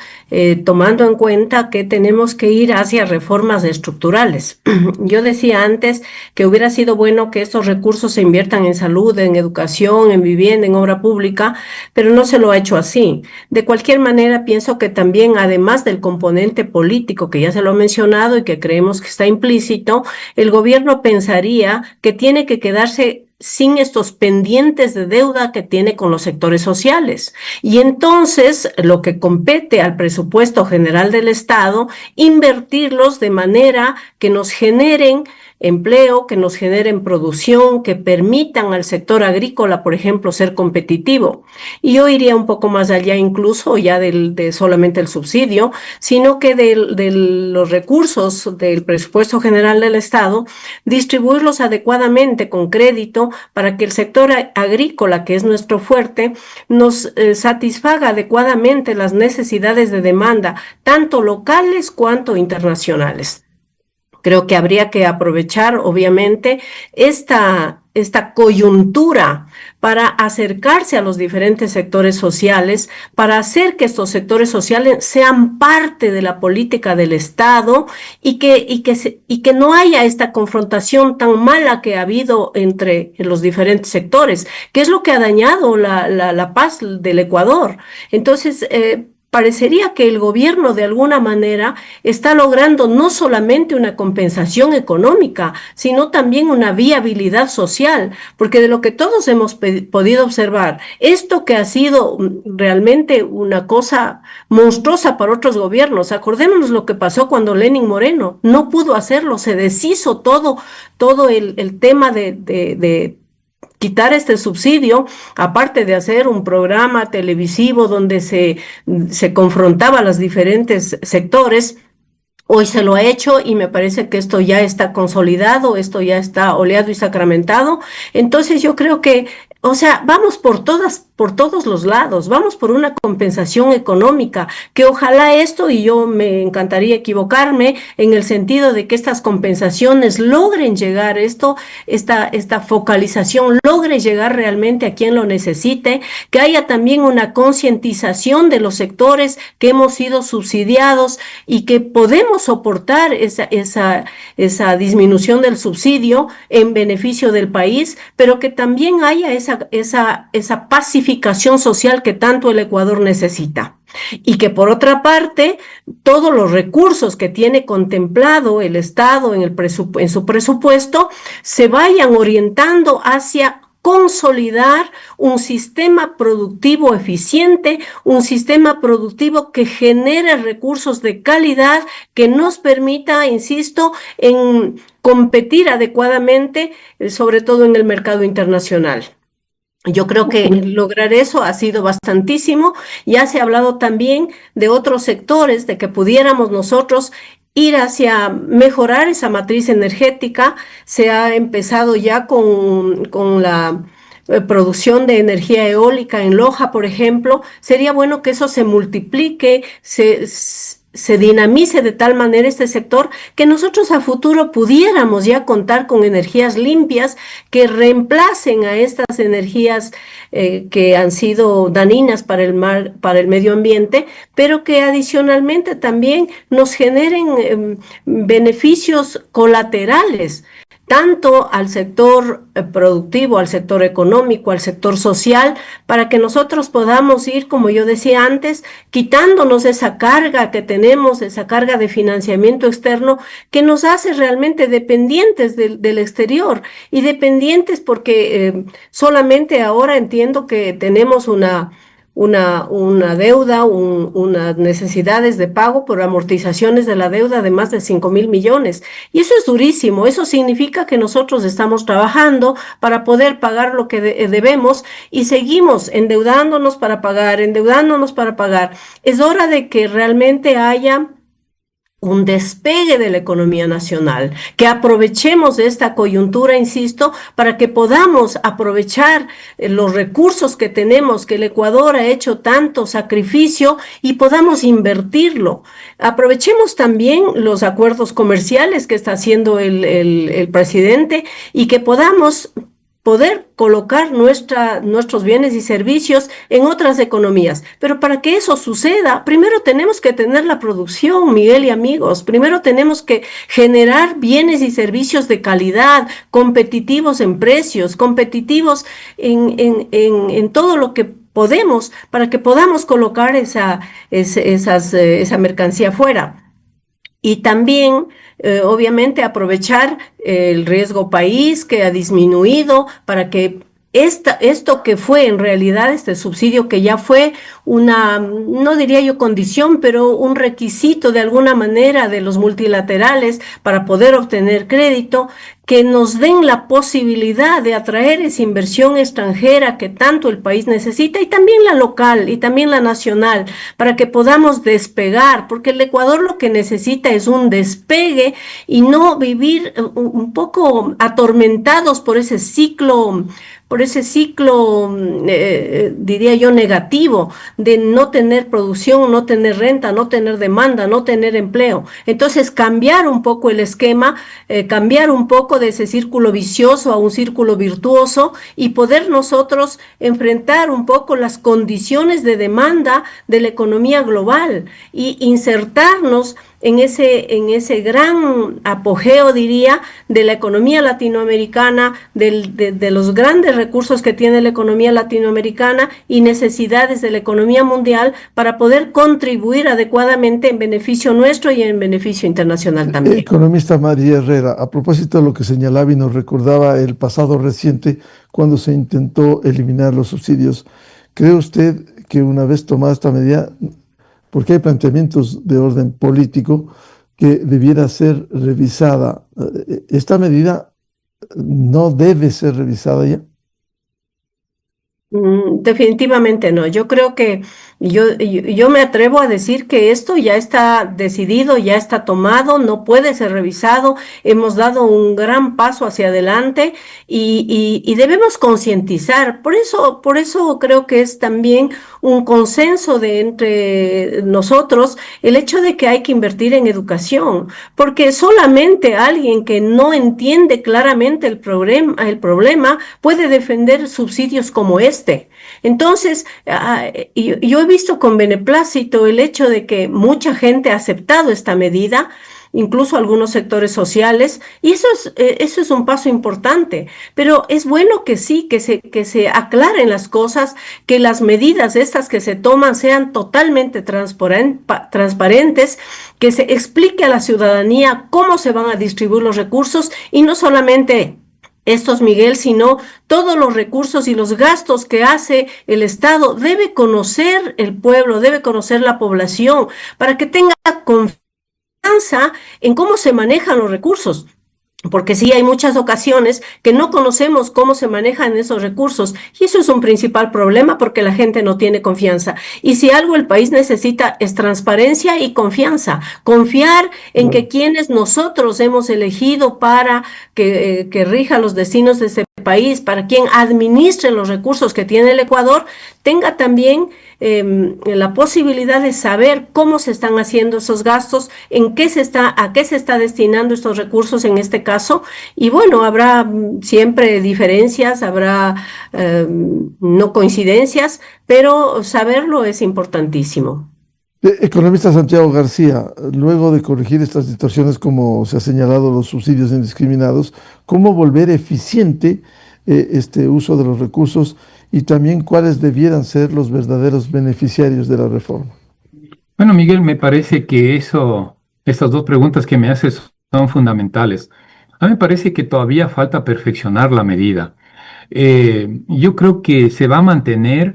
tomando en cuenta que tenemos que ir hacia reformas estructurales. Yo decía antes que hubiera sido bueno que estos recursos se inviertan en salud, en educación, en vivienda, en obra pública, pero no se lo ha hecho así. De cualquier manera, pienso que también, además del componente político que ya se lo ha mencionado y que creemos que está implícito, el gobierno pensaría que tiene que quedarse sin estos pendientes de deuda que tiene con los sectores sociales. Y entonces, lo que compete al presupuesto general del Estado, invertirlos de manera que nos generen empleo, que nos generen producción, que permitan al sector agrícola, por ejemplo, ser competitivo. Y yo iría un poco más allá incluso ya de solamente el subsidio, sino que de los recursos del presupuesto general del Estado, distribuirlos adecuadamente con crédito para que el sector agrícola, que es nuestro fuerte, nos satisfaga adecuadamente las necesidades de demanda, tanto locales cuanto internacionales. Creo que habría que aprovechar, obviamente, esta coyuntura para acercarse a los diferentes sectores sociales, para hacer que estos sectores sociales sean parte de la política del Estado y que no haya esta confrontación tan mala que ha habido entre los diferentes sectores, que es lo que ha dañado la paz del Ecuador. Entonces, parecería que el gobierno de alguna manera está logrando no solamente una compensación económica, sino también una viabilidad social, porque de lo que todos hemos podido observar, esto que ha sido realmente una cosa monstruosa para otros gobiernos, acordémonos lo que pasó cuando Lenín Moreno no pudo hacerlo, se deshizo todo el tema de quitar este subsidio, aparte de hacer un programa televisivo donde se confrontaba a los diferentes sectores. Hoy se lo ha hecho y me parece que esto ya está consolidado, esto ya está oleado y sacramentado. Entonces yo creo que, o sea, vamos por todos los lados, vamos por una compensación económica, que ojalá esto, y yo me encantaría equivocarme, en el sentido de que estas compensaciones logren llegar, esta focalización logre llegar realmente a quien lo necesite, que haya también una concientización de los sectores que hemos sido subsidiados y que podemos soportar esa disminución del subsidio en beneficio del país, pero que también haya esa pacificación social que tanto el Ecuador necesita. Y que por otra parte, todos los recursos que tiene contemplado el Estado en su presupuesto se vayan orientando hacia consolidar un sistema productivo eficiente, un sistema productivo que genere recursos de calidad, que nos permita, insisto, en competir adecuadamente, sobre todo en el mercado internacional. Yo creo que lograr eso ha sido bastantísimo. Ya se ha hablado también de otros sectores, de que pudiéramos nosotros ir hacia mejorar esa matriz energética. Se ha empezado ya con la producción de energía eólica en Loja, por ejemplo. Sería bueno que eso se multiplique, se dinamice de tal manera este sector que nosotros a futuro pudiéramos ya contar con energías limpias que reemplacen a estas energías que han sido dañinas para el medio ambiente, pero que adicionalmente también nos generen beneficios colaterales, tanto al sector productivo, al sector económico, al sector social, para que nosotros podamos ir, como yo decía antes, quitándonos esa carga que tenemos, esa carga de financiamiento externo que nos hace realmente dependientes del exterior, y dependientes porque solamente ahora entiendo que tenemos una deuda, unas necesidades de pago por amortizaciones de la deuda de más de 5.000 millones. Y eso es durísimo. Eso significa que nosotros estamos trabajando para poder pagar lo que debemos y seguimos endeudándonos para pagar, endeudándonos para pagar. Es hora de que realmente haya un despegue de la economía nacional, que aprovechemos de esta coyuntura, insisto, para que podamos aprovechar los recursos que tenemos, que el Ecuador ha hecho tanto sacrificio, y podamos invertirlo. Aprovechemos también los acuerdos comerciales que está haciendo el presidente, y que podamos poder colocar nuestros bienes y servicios en otras economías. Pero para que eso suceda, primero tenemos que tener la producción, Miguel y amigos. Primero tenemos que generar bienes y servicios de calidad, competitivos en precios, competitivos en todo lo que podemos, para que podamos colocar esa mercancía fuera. Y también, obviamente, aprovechar el riesgo país que ha disminuido para que esto que fue en realidad este subsidio, que ya fue no diría yo condición, pero un requisito de alguna manera de los multilaterales para poder obtener crédito, que nos den la posibilidad de atraer esa inversión extranjera que tanto el país necesita, y también la local y también la nacional, para que podamos despegar, porque el Ecuador lo que necesita es un despegue y no vivir un poco atormentados por ese ciclo, diría yo, negativo, de no tener producción, no tener renta, no tener demanda, no tener empleo. Entonces, cambiar un poco el esquema, cambiar un poco de ese círculo vicioso a un círculo virtuoso, y poder nosotros enfrentar un poco las condiciones de demanda de la economía global y insertarnos en ese gran apogeo, diría, de la economía latinoamericana, de los grandes recursos que tiene la economía latinoamericana y necesidades de la economía mundial, para poder contribuir adecuadamente en beneficio nuestro y en beneficio internacional también. Economista María Herrera, a propósito de lo que señalaba y nos recordaba el pasado reciente, cuando se intentó eliminar los subsidios, ¿cree usted que una vez tomada esta medida, porque hay planteamientos de orden político, que debiera ser revisada, esta medida no debe ser revisada ya? Definitivamente no. Yo creo que yo me atrevo a decir que esto ya está decidido, ya está tomado, no puede ser revisado. Hemos dado un gran paso hacia adelante y debemos concientizar. Por eso creo que es también un consenso entre nosotros el hecho de que hay que invertir en educación, porque solamente alguien que no entiende claramente el problema puede defender subsidios como este. Entonces, yo he visto con beneplácito el hecho de que mucha gente ha aceptado esta medida, incluso algunos sectores sociales, y eso es un paso importante, pero es bueno que sí, que se aclaren las cosas, que las medidas estas que se toman sean totalmente transparentes, que se explique a la ciudadanía cómo se van a distribuir los recursos, y no solamente estos, Miguel, sino todos los recursos y los gastos que hace el Estado. Debe conocer el pueblo, debe conocer la población, para que tenga confianza en cómo se manejan los recursos. Porque sí, hay muchas ocasiones que no conocemos cómo se manejan esos recursos, y eso es un principal problema, porque la gente no tiene confianza. Y si algo el país necesita es transparencia y confianza. Confiar en que quienes nosotros hemos elegido para que rija los destinos de ese país, para quien administre los recursos que tiene el Ecuador, tenga también la posibilidad de saber cómo se están haciendo esos gastos, a qué se está destinando estos recursos en este caso. Y bueno, habrá siempre diferencias, habrá no coincidencias, pero saberlo es importantísimo. Economista Santiago García, luego de corregir estas situaciones, como se ha señalado, los subsidios indiscriminados, ¿cómo volver eficiente este uso de los recursos, y también cuáles debieran ser los verdaderos beneficiarios de la reforma? Bueno, Miguel, me parece que estas dos preguntas que me haces son fundamentales. A mí me parece que todavía falta perfeccionar la medida. Yo creo que se va a mantener,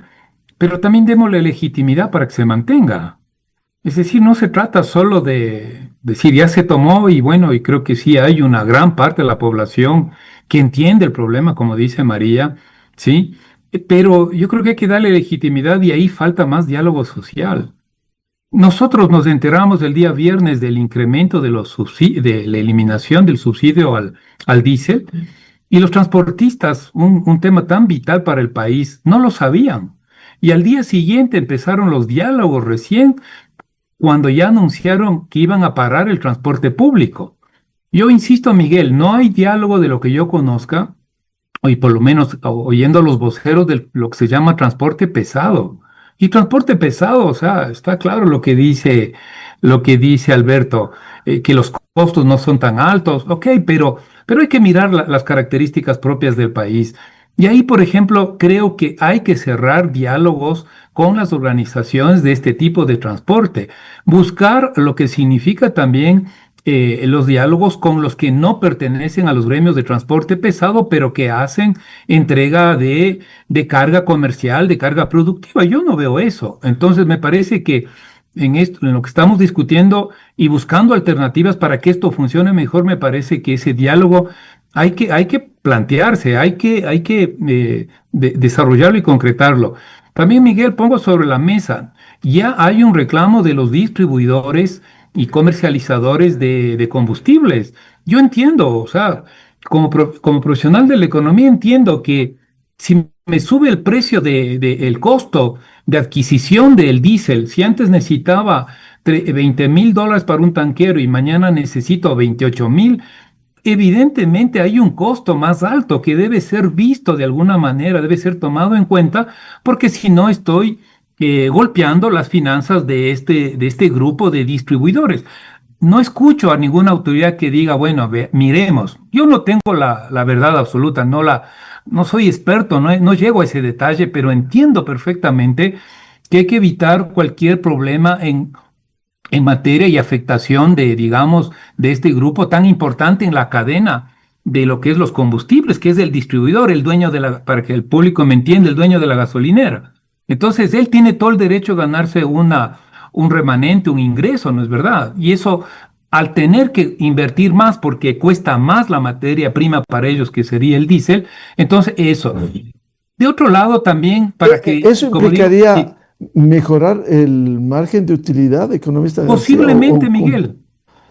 pero también démosle legitimidad para que se mantenga. Es decir, no se trata solo de decir ya se tomó y bueno, y creo que sí hay una gran parte de la población que entiende el problema, como dice María, ¿sí? Pero yo creo que hay que darle legitimidad, y ahí falta más diálogo social. Nosotros nos enteramos el día viernes del incremento de de la eliminación del subsidio al diésel, y los transportistas, un tema tan vital para el país, no lo sabían. Y al día siguiente empezaron los diálogos recién, cuando ya anunciaron que iban a parar el transporte público. Yo insisto, Miguel, no hay diálogo de lo que yo conozca, y por lo menos oyendo a los voceros de lo que se llama transporte pesado. Y transporte pesado, o sea, está claro lo que dice Alberto, que los costos no son tan altos, ok, pero hay que mirar las características propias del país. Y ahí, por ejemplo, creo que hay que cerrar diálogos con las organizaciones de este tipo de transporte, buscar lo que significa también los diálogos con los que no pertenecen a los gremios de transporte pesado, pero que hacen entrega de carga comercial, de carga productiva. Yo no veo eso. Entonces me parece que en esto, en lo que estamos discutiendo y buscando alternativas para que esto funcione mejor, me parece que ese diálogo hay que plantearse, hay que desarrollarlo y concretarlo. También, Miguel, pongo sobre la mesa, ya hay un reclamo de los distribuidores y comercializadores de combustibles. Yo entiendo, o sea, como profesional de la economía entiendo que si me sube el precio el costo de adquisición del diésel, si antes necesitaba $20,000 para un tanquero y mañana necesito 28,000, evidentemente hay un costo más alto que debe ser visto de alguna manera, debe ser tomado en cuenta, porque si no estoy golpeando las finanzas de este grupo de distribuidores. No escucho a ninguna autoridad que diga, bueno, miremos. Yo no tengo la verdad absoluta, no soy experto, no llego a ese detalle, pero entiendo perfectamente que hay que evitar cualquier problema en materia y afectación digamos, de este grupo tan importante en la cadena de lo que es los combustibles, que es el distribuidor, el dueño para que el público me entienda, el dueño de la gasolinera. Entonces, él tiene todo el derecho a ganarse un remanente, un ingreso, ¿no es verdad? Y eso, al tener que invertir más porque cuesta más la materia prima para ellos, que sería el diésel, entonces eso. De otro lado también, para que... Eso como digo, implicaría sí, mejorar el margen de utilidad, economista García, posiblemente, Miguel.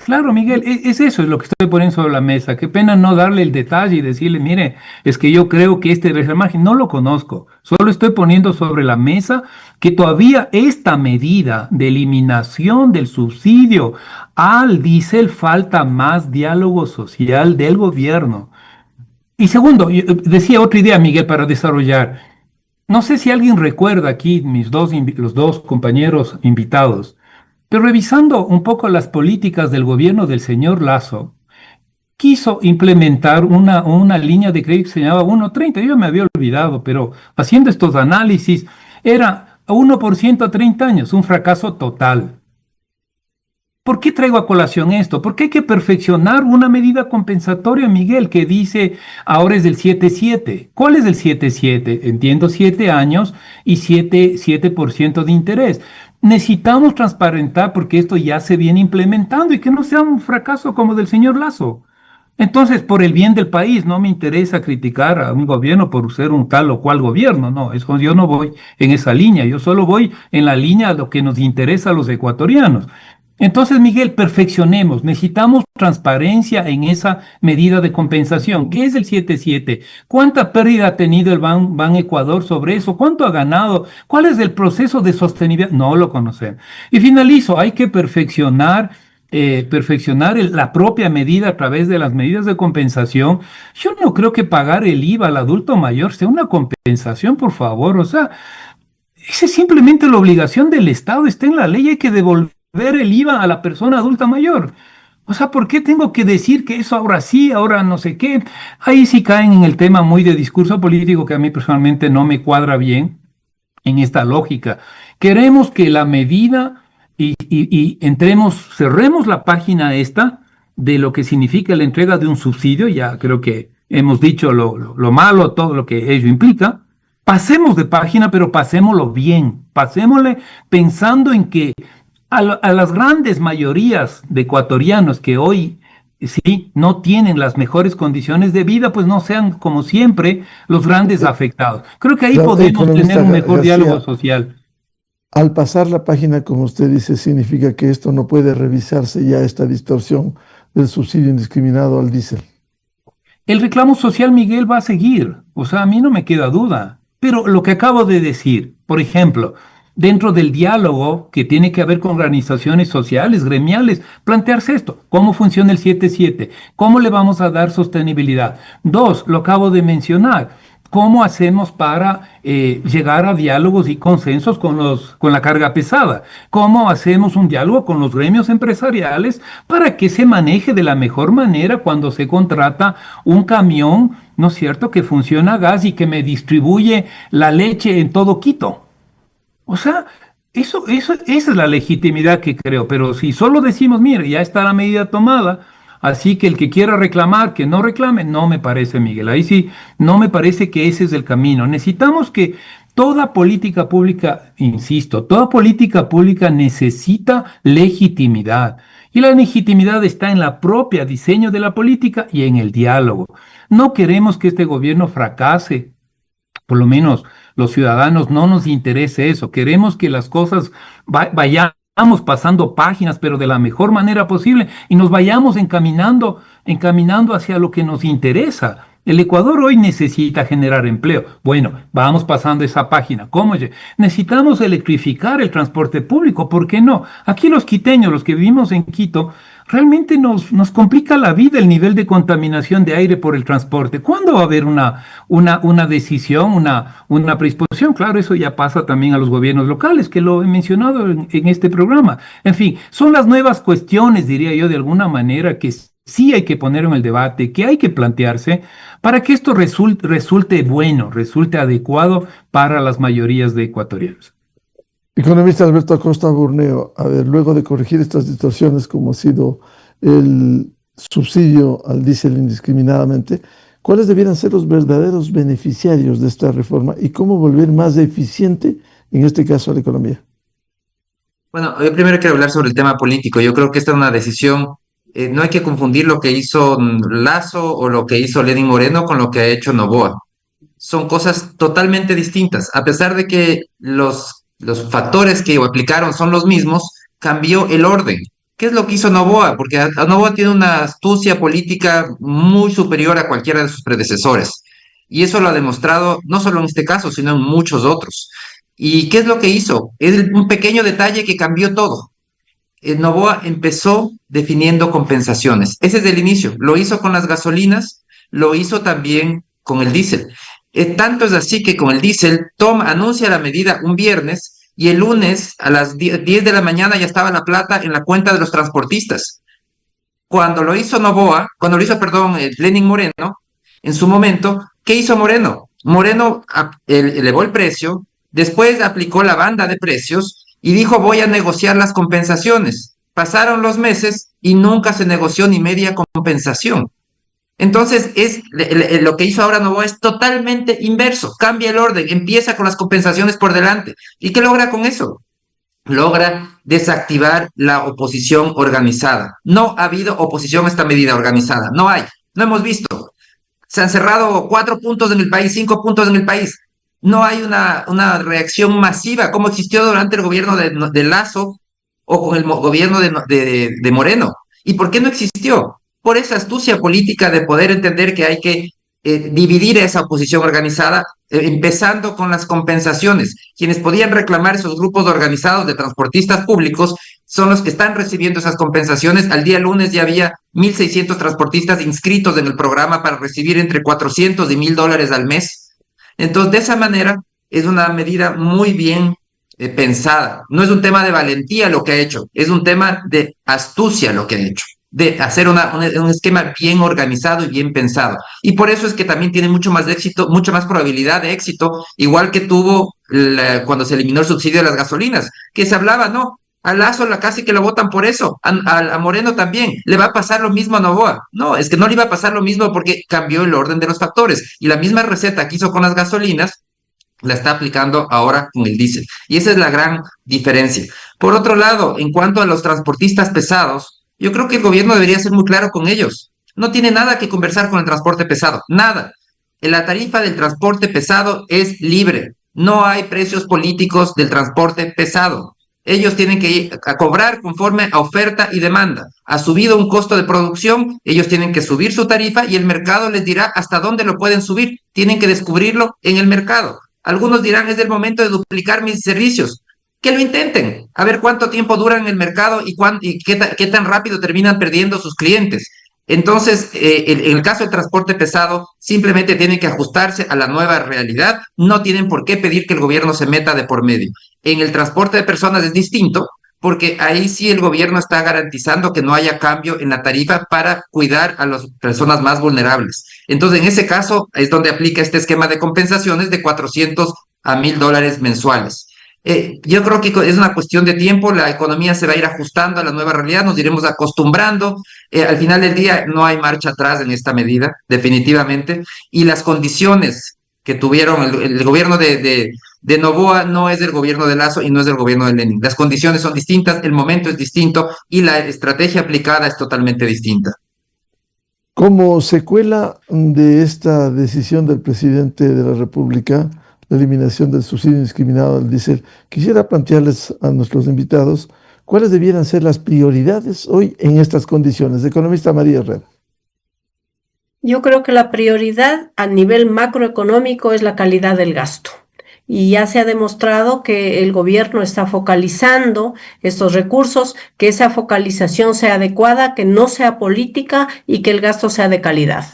Claro, Miguel, es eso es lo que estoy poniendo sobre la mesa. Qué pena no darle el detalle y decirle, mire, es que yo creo que este margen no lo conozco. Solo estoy poniendo sobre la mesa que todavía esta medida de eliminación del subsidio al diésel falta más diálogo social del gobierno. Y segundo, yo decía otra idea, Miguel, para desarrollar. No sé si alguien recuerda aquí los dos compañeros invitados. Pero revisando un poco las políticas del gobierno del señor Lasso, quiso implementar una línea de crédito que se llamaba 1.30. Yo me había olvidado, pero haciendo estos análisis, era 1% a 30 años, un fracaso total. ¿Por qué traigo a colación esto? Porque hay que perfeccionar una medida compensatoria, Miguel, que dice ahora es del 7,7. ¿Cuál es el 7,7? Entiendo 7 años y 7% de interés. Necesitamos transparentar porque esto ya se viene implementando y que no sea un fracaso como del señor Lasso. Entonces, por el bien del país, no me interesa criticar a un gobierno por ser un tal o cual gobierno, no, yo no voy en esa línea, yo solo voy en la línea de lo que nos interesa a los ecuatorianos. Entonces, Miguel, perfeccionemos, necesitamos transparencia en esa medida de compensación. ¿Qué es el 7,7? ¿Cuánta pérdida ha tenido el Ban Ecuador sobre eso? ¿Cuánto ha ganado? ¿Cuál es el proceso de sostenibilidad? No lo conocemos. Y finalizo, hay que perfeccionar la propia medida a través de las medidas de compensación. Yo no creo que pagar el IVA al adulto mayor sea una compensación, por favor. O sea, esa es simplemente la obligación del Estado, está en la ley, hay que devolver el IVA a la persona adulta mayor. O sea, ¿por qué tengo que decir que eso ahora sí, ahora no sé qué? Ahí sí caen en el tema muy de discurso político que a mí personalmente no me cuadra bien en esta lógica. Queremos que la medida y cerremos la página esta de lo que significa la entrega de un subsidio, ya creo que hemos dicho lo malo, todo lo que ello implica. Pasemos de página, pero pasémoslo bien, pasémosle pensando en que a las grandes mayorías de ecuatorianos que hoy sí no tienen las mejores condiciones de vida, pues no sean como siempre los grandes afectados. Creo que ahí Claro, podemos economista tener un mejor García, diálogo social. al pasar la página, como usted dice, significa que esto no puede revisarse ya, esta distorsión del subsidio indiscriminado al diésel. El reclamo social, Miguel, va a seguir. O sea, a mí no me queda duda. Pero lo que acabo de decir, por ejemplo, dentro del diálogo que tiene que haber con organizaciones sociales, gremiales, plantearse esto. ¿Cómo funciona el 7,7? ¿Cómo le vamos a dar sostenibilidad? Dos, lo acabo de mencionar. ¿Cómo hacemos para llegar a diálogos y consensos con la carga pesada? ¿Cómo hacemos un diálogo con los gremios empresariales para que se maneje de la mejor manera cuando se contrata un camión, ¿no es cierto?, que funciona a gas y que me distribuye la leche en todo Quito? O sea, esa es la legitimidad que creo, pero si solo decimos, mire, ya está la medida tomada, así que el que quiera reclamar, que no reclame, no me parece, Miguel. Ahí sí, no me parece que ese es el camino. Necesitamos que toda política pública, insisto, toda política pública necesita legitimidad. Y la legitimidad está en la propia diseño de la política y en el diálogo. No queremos que este gobierno fracase. Por lo menos los ciudadanos no nos interese eso. Queremos que las cosas vayamos pasando páginas, pero de la mejor manera posible y nos vayamos encaminando hacia lo que nos interesa. El Ecuador hoy necesita generar empleo. Bueno, vamos pasando esa página. ¿Cómo? Necesitamos electrificar el transporte público. ¿Por qué no? Aquí los quiteños, los que vivimos en Quito, realmente nos complica la vida el nivel de contaminación de aire por el transporte. ¿Cuándo va a haber una decisión, una predisposición? Claro, eso ya pasa también a los gobiernos locales, que lo he mencionado en este programa. En fin, son las nuevas cuestiones, diría yo, de alguna manera, que sí hay que poner en el debate, que hay que plantearse para que esto resulte bueno, resulte adecuado para las mayorías de ecuatorianos. Economista Alberto Acosta Burneo, a ver, luego de corregir estas situaciones como ha sido el subsidio al diésel indiscriminadamente, ¿cuáles debieran ser los verdaderos beneficiarios de esta reforma y cómo volver más eficiente, en este caso, a la economía? Bueno, yo primero quiero hablar sobre el tema político. Yo creo que esta es una decisión, no hay que confundir lo que hizo Lasso o lo que hizo Lenín Moreno con lo que ha hecho Noboa. Son cosas totalmente distintas. A pesar de que los factores que aplicaron son los mismos, cambió el orden. ¿Qué es lo que hizo Noboa? Porque Noboa tiene una astucia política muy superior a cualquiera de sus predecesores. Y eso lo ha demostrado no solo en este caso, sino en muchos otros. ¿Y qué es lo que hizo? Es un pequeño detalle que cambió todo. Noboa empezó definiendo compensaciones. Ese es el inicio. Lo hizo con las gasolinas, lo hizo también con el diésel. Tanto es así que con el diésel, Tom anuncia la medida un viernes y el lunes a las 10 de la mañana ya estaba la plata en la cuenta de los transportistas. Cuando lo hizo Lenín Moreno, en su momento, ¿qué hizo Moreno? Moreno elevó el precio, después aplicó la banda de precios y dijo voy a negociar las compensaciones. Pasaron los meses y nunca se negoció ni media compensación. Entonces, lo que hizo ahora Noboa es totalmente inverso, cambia el orden, empieza con las compensaciones por delante. ¿Y qué logra con eso? Logra desactivar la oposición organizada. No ha habido oposición a esta medida organizada, no hay, no hemos visto. Se han cerrado 4 puntos en el país, 5 puntos en el país. No hay una reacción masiva como existió durante el gobierno de Lasso o con el gobierno de Moreno. ¿Y por qué no existió? Por esa astucia política de poder entender que hay que dividir esa oposición organizada, empezando con las compensaciones. Quienes podían reclamar esos grupos organizados de transportistas públicos son los que están recibiendo esas compensaciones. Al día lunes ya había 1.600 transportistas inscritos en el programa para recibir entre 400 y $1.000 al mes. Entonces, de esa manera, es una medida muy bien pensada. No es un tema de valentía lo que ha hecho, es un tema de astucia lo que ha hecho, de hacer un esquema bien organizado y bien pensado. Y por eso es que también tiene mucho más éxito, mucha más probabilidad de éxito, igual que tuvo cuando se eliminó el subsidio de las gasolinas, que se hablaba, no, a Lasso casi que lo votan por eso, a Moreno también, le va a pasar lo mismo a Noboa. No, es que no le iba a pasar lo mismo porque cambió el orden de los factores. Y la misma receta que hizo con las gasolinas, la está aplicando ahora con el diésel. Y esa es la gran diferencia. Por otro lado, en cuanto a los transportistas pesados, yo creo que el gobierno debería ser muy claro con ellos. No tiene nada que conversar con el transporte pesado, nada. La tarifa del transporte pesado es libre. No hay precios políticos del transporte pesado. Ellos tienen que ir a cobrar conforme a oferta y demanda. Ha subido un costo de producción, ellos tienen que subir su tarifa y el mercado les dirá hasta dónde lo pueden subir. Tienen que descubrirlo en el mercado. Algunos dirán, es el momento de duplicar mis servicios. Que lo intenten, a ver cuánto tiempo duran en el mercado y qué tan rápido terminan perdiendo sus clientes. Entonces, en el caso del transporte pesado, simplemente tienen que ajustarse a la nueva realidad, no tienen por qué pedir que el gobierno se meta de por medio. En el transporte de personas es distinto, porque ahí sí el gobierno está garantizando que no haya cambio en la tarifa para cuidar a las personas más vulnerables. Entonces, en ese caso es donde aplica este esquema de compensaciones de 400 a $1.000 mensuales. Yo creo que es una cuestión de tiempo, la economía se va a ir ajustando a la nueva realidad, nos iremos acostumbrando. Al final del día no hay marcha atrás en esta medida, definitivamente, y las condiciones que tuvieron el gobierno de Noboa no es del gobierno de Lasso y no es del gobierno de Lenin. Las condiciones son distintas, el momento es distinto y la estrategia aplicada es totalmente distinta. Como secuela de esta decisión del presidente de la República, la eliminación del subsidio indiscriminado al diésel, quisiera plantearles a nuestros invitados cuáles debieran ser las prioridades hoy en estas condiciones. Economista María Herrera. Yo creo que la prioridad a nivel macroeconómico es la calidad del gasto. Y ya se ha demostrado que el gobierno está focalizando estos recursos, que esa focalización sea adecuada, que no sea política y que el gasto sea de calidad.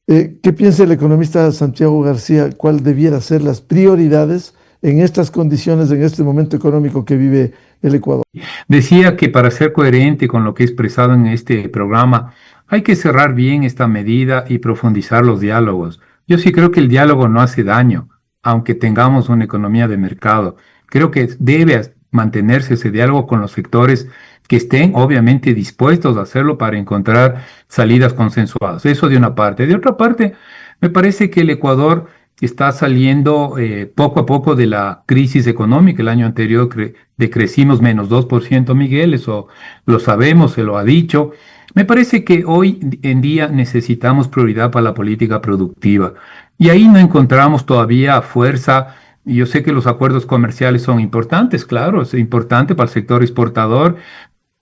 ¿Qué piensa el economista Santiago García? ¿Cuál debiera ser las prioridades en estas condiciones, en este momento económico que vive el Ecuador? Decía que para ser coherente con lo que he expresado en este programa, hay que cerrar bien esta medida y profundizar los diálogos. Yo sí creo que el diálogo no hace daño, aunque tengamos una economía de mercado. Creo que debe mantenerse ese diálogo con los sectores que estén obviamente dispuestos a hacerlo para encontrar salidas consensuadas. Eso de una parte. De otra parte, me parece que el Ecuador está saliendo poco a poco de la crisis económica. El año anterior decrecimos menos 2%, Miguel, eso lo sabemos, se lo ha dicho. Me parece que hoy en día necesitamos prioridad para la política productiva y ahí no encontramos todavía fuerza. Yo sé que los acuerdos comerciales son importantes, claro, es importante para el sector exportador,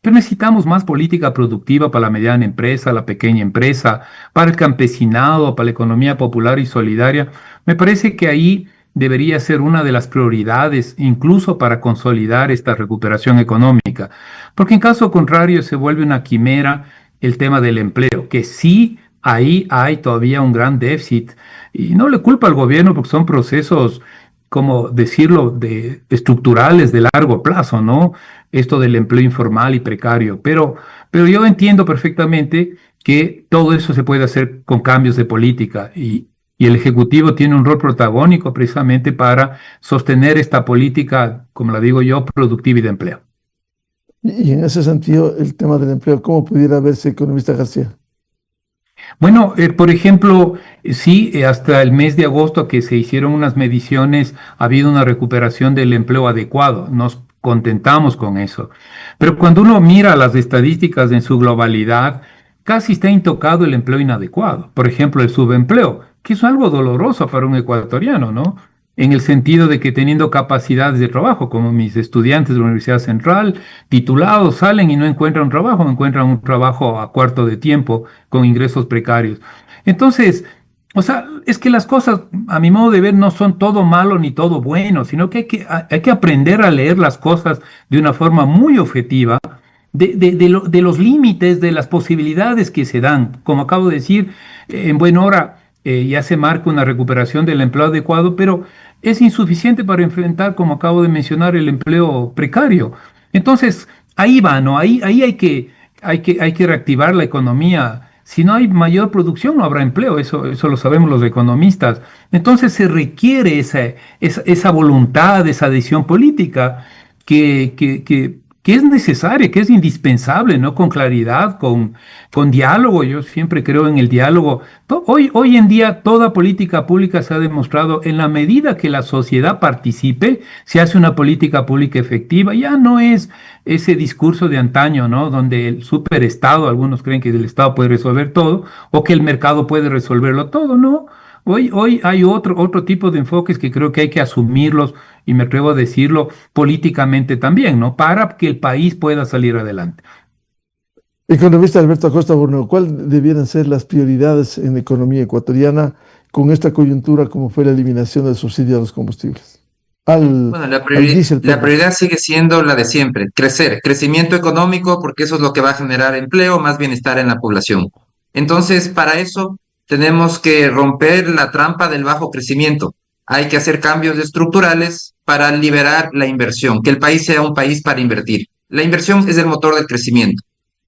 pero necesitamos más política productiva para la mediana empresa, la pequeña empresa, para el campesinado, para la economía popular y solidaria. Me parece que ahí debería ser una de las prioridades, incluso para consolidar esta recuperación económica, porque en caso contrario se vuelve una quimera el tema del empleo, que sí, ahí hay todavía un gran déficit, y no le culpa al gobierno porque son procesos, como decirlo, estructurales de largo plazo, ¿no? Esto del empleo informal y precario, pero yo entiendo perfectamente que todo eso se puede hacer con cambios de política y el Ejecutivo tiene un rol protagónico precisamente para sostener esta política, como la digo yo, productiva y de empleo. Y en ese sentido, el tema del empleo, ¿cómo pudiera verse, economista García? Bueno, por ejemplo, sí, hasta el mes de agosto que se hicieron unas mediciones, ha habido una recuperación del empleo adecuado. Nos contentamos con eso. Pero cuando uno mira las estadísticas en su globalidad, casi está intocado el empleo inadecuado. Por ejemplo, el subempleo, que es algo doloroso para un ecuatoriano, ¿no? En el sentido de que teniendo capacidades de trabajo, como mis estudiantes de la Universidad Central, titulados, salen y no encuentran trabajo, encuentran un trabajo a cuarto de tiempo con ingresos precarios. Entonces, o sea, es que las cosas, a mi modo de ver, no son todo malo ni todo bueno, sino que hay que aprender a leer las cosas de una forma muy objetiva, de los límites, de las posibilidades que se dan. Como acabo de decir, en buena hora ya se marca una recuperación del empleo adecuado, pero es insuficiente para enfrentar, como acabo de mencionar, el empleo precario. Entonces, ahí va, ¿no? Ahí hay que reactivar la economía. Si no hay mayor producción, no habrá empleo, eso lo sabemos los economistas. Entonces se requiere esa voluntad, esa decisión política que es necesaria, que es indispensable, ¿no? Con claridad, con diálogo. Yo siempre creo en el diálogo. Hoy en día toda política pública se ha demostrado, en la medida que la sociedad participe, se hace una política pública efectiva. Ya no es ese discurso de antaño, ¿no? Donde el superestado, algunos creen que el Estado puede resolver todo o que el mercado puede resolverlo todo, ¿no? Hoy hay otro tipo de enfoques que creo que hay que asumirlos, y me atrevo a decirlo, políticamente también, ¿no? Para que el país pueda salir adelante. Economista Alberto Acosta Borneo, ¿cuáles debieran ser las prioridades en la economía ecuatoriana con esta coyuntura como fue la eliminación del subsidio a los combustibles? Bueno, la prioridad sigue siendo la de siempre, crecimiento económico, porque eso es lo que va a generar empleo, más bienestar en la población. Entonces, para eso tenemos que romper la trampa del bajo crecimiento. Hay que hacer cambios estructurales para liberar la inversión, que el país sea un país para invertir. La inversión es el motor del crecimiento.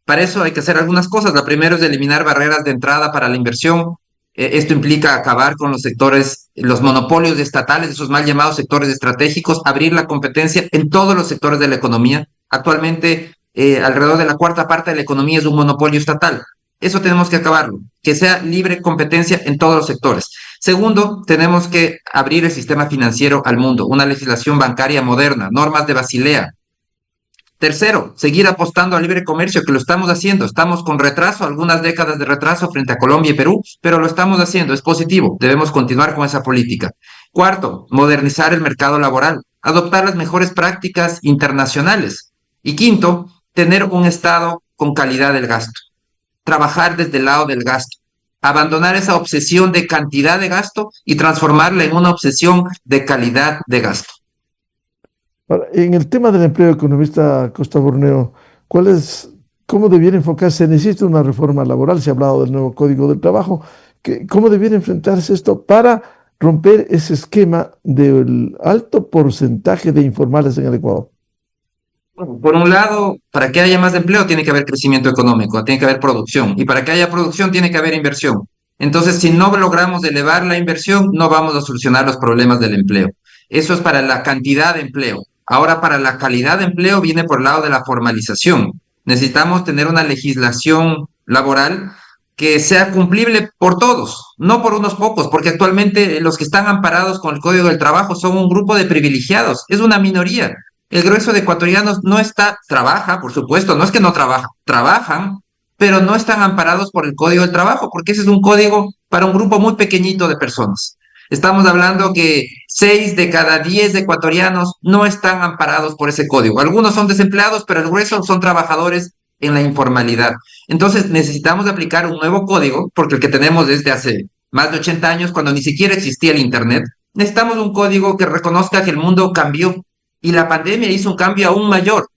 Para eso hay que hacer algunas cosas. La primera es eliminar barreras de entrada para la inversión. Esto implica acabar con los sectores, los monopolios estatales, esos mal llamados sectores estratégicos, abrir la competencia en todos los sectores de la economía. Actualmente, alrededor de la cuarta parte de la economía es un monopolio estatal. Eso tenemos que acabarlo, que sea libre competencia en todos los sectores. Segundo, tenemos que abrir el sistema financiero al mundo, una legislación bancaria moderna, normas de Basilea. Tercero, seguir apostando al libre comercio, que lo estamos haciendo. Estamos con retraso, algunas décadas de retraso frente a Colombia y Perú, pero lo estamos haciendo, es positivo. Debemos continuar con esa política. Cuarto, modernizar el mercado laboral, adoptar las mejores prácticas internacionales. Y quinto, tener un Estado con calidad del gasto. Trabajar desde el lado del gasto. Abandonar esa obsesión de cantidad de gasto y transformarla en una obsesión de calidad de gasto. Ahora, en el tema del empleo, economista Costa Borneo, ¿cómo debiera enfocarse? ¿Se necesita una reforma laboral? Se ha hablado del nuevo Código del Trabajo. ¿Cómo debiera enfrentarse esto para romper ese esquema del alto porcentaje de informales en el Ecuador? Bueno, por un lado, para que haya más empleo tiene que haber crecimiento económico, tiene que haber producción, y para que haya producción tiene que haber inversión. Entonces, si no logramos elevar la inversión, no vamos a solucionar los problemas del empleo. Eso es para la cantidad de empleo. Ahora, para la calidad de empleo viene por el lado de la formalización. Necesitamos tener una legislación laboral que sea cumplible por todos, no por unos pocos, porque actualmente los que están amparados con el Código del Trabajo son un grupo de privilegiados, es una minoría. El grueso de ecuatorianos trabaja, por supuesto, no es que no trabaja, trabajan, pero no están amparados por el Código del Trabajo, porque ese es un código para un grupo muy pequeñito de personas. Estamos hablando que 6 de cada 10 ecuatorianos no están amparados por ese código. Algunos son desempleados, pero el grueso son trabajadores en la informalidad. Entonces necesitamos aplicar un nuevo código, porque el que tenemos desde hace más de 80 años, cuando ni siquiera existía el Internet. Necesitamos un código que reconozca que el mundo cambió y la pandemia hizo un cambio aún mayor.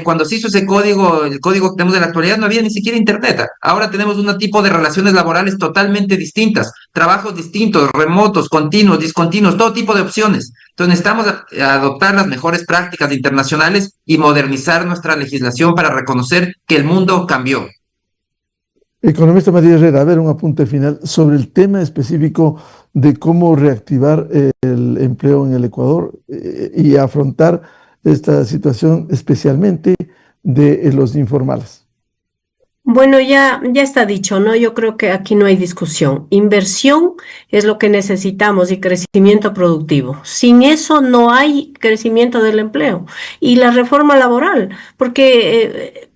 Cuando se hizo ese código, el código que tenemos en la actualidad, no había ni siquiera Internet. Ahora tenemos un tipo de relaciones laborales totalmente distintas, trabajos distintos, remotos, continuos, discontinuos, todo tipo de opciones. Entonces necesitamos adoptar las mejores prácticas internacionales y modernizar nuestra legislación para reconocer que el mundo cambió. Economista María Herrera, a ver, un apunte final sobre el tema específico de cómo reactivar el empleo en el Ecuador y afrontar esta situación especialmente de los informales. Bueno, ya está dicho, ¿no? Yo creo que aquí no hay discusión. Inversión es lo que necesitamos y crecimiento productivo. Sin eso no hay crecimiento del empleo. Y la reforma laboral, porque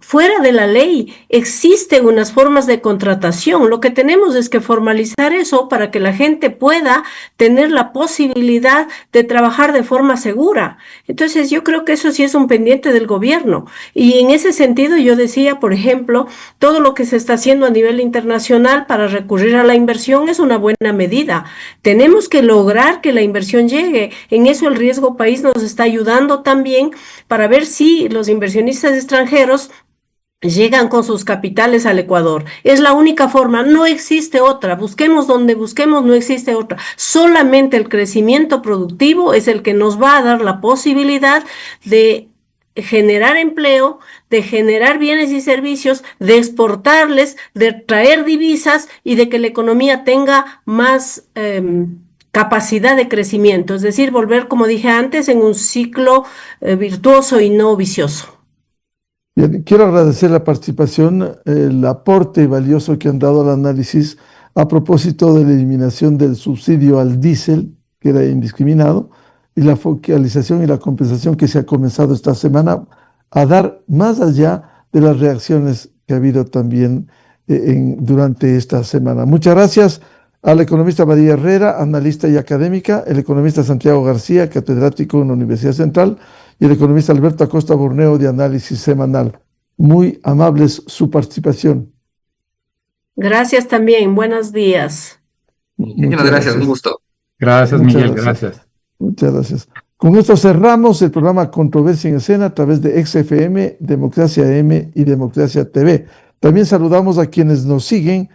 fuera de la ley existen unas formas de contratación. Lo que tenemos es que formalizar eso para que la gente pueda tener la posibilidad de trabajar de forma segura. Entonces yo creo que eso sí es un pendiente del gobierno. Y en ese sentido yo decía, por ejemplo, todo lo que se está haciendo a nivel internacional para recurrir a la inversión es una buena medida. Tenemos que lograr que la inversión llegue. En eso el Riesgo País nos está ayudando también para ver si los inversionistas extranjeros llegan con sus capitales al Ecuador. Es la única forma, no existe otra. Busquemos donde busquemos, no existe otra. Solamente el crecimiento productivo es el que nos va a dar la posibilidad de generar empleo, de generar bienes y servicios, de exportarles, de traer divisas y de que la economía tenga más capacidad de crecimiento. Es decir, volver, como dije antes, en un ciclo virtuoso y no vicioso. Bien, quiero agradecer la participación, el aporte valioso que han dado al análisis a propósito de la eliminación del subsidio al diésel, que era indiscriminado, y la focalización y la compensación que se ha comenzado esta semana a dar más allá de las reacciones que ha habido también durante esta semana. Muchas gracias a la economista María Herrera, analista y académica, el economista Santiago García, catedrático en la Universidad Central, y el economista Alberto Acosta Borneo de Análisis Semanal. Muy amables su participación. Gracias también, buenos días. Muchas gracias, un gusto. Gracias, Miguel, gracias. Muchas gracias. Con esto cerramos el programa Controversia en Escena a través de XFM, Democracia M y Democracia TV. También saludamos a quienes nos siguen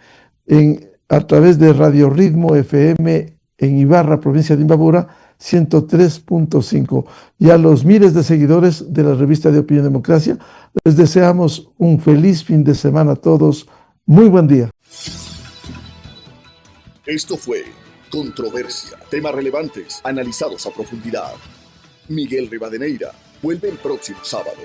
a través de Radio Ritmo FM en Ibarra, provincia de Imbabura, 103.5. Y a los miles de seguidores de la revista de Opinión Democracia, les deseamos un feliz fin de semana a todos. Muy buen día. Esto fue Controversia, temas relevantes analizados a profundidad. Miguel Rivadeneira vuelve el próximo sábado.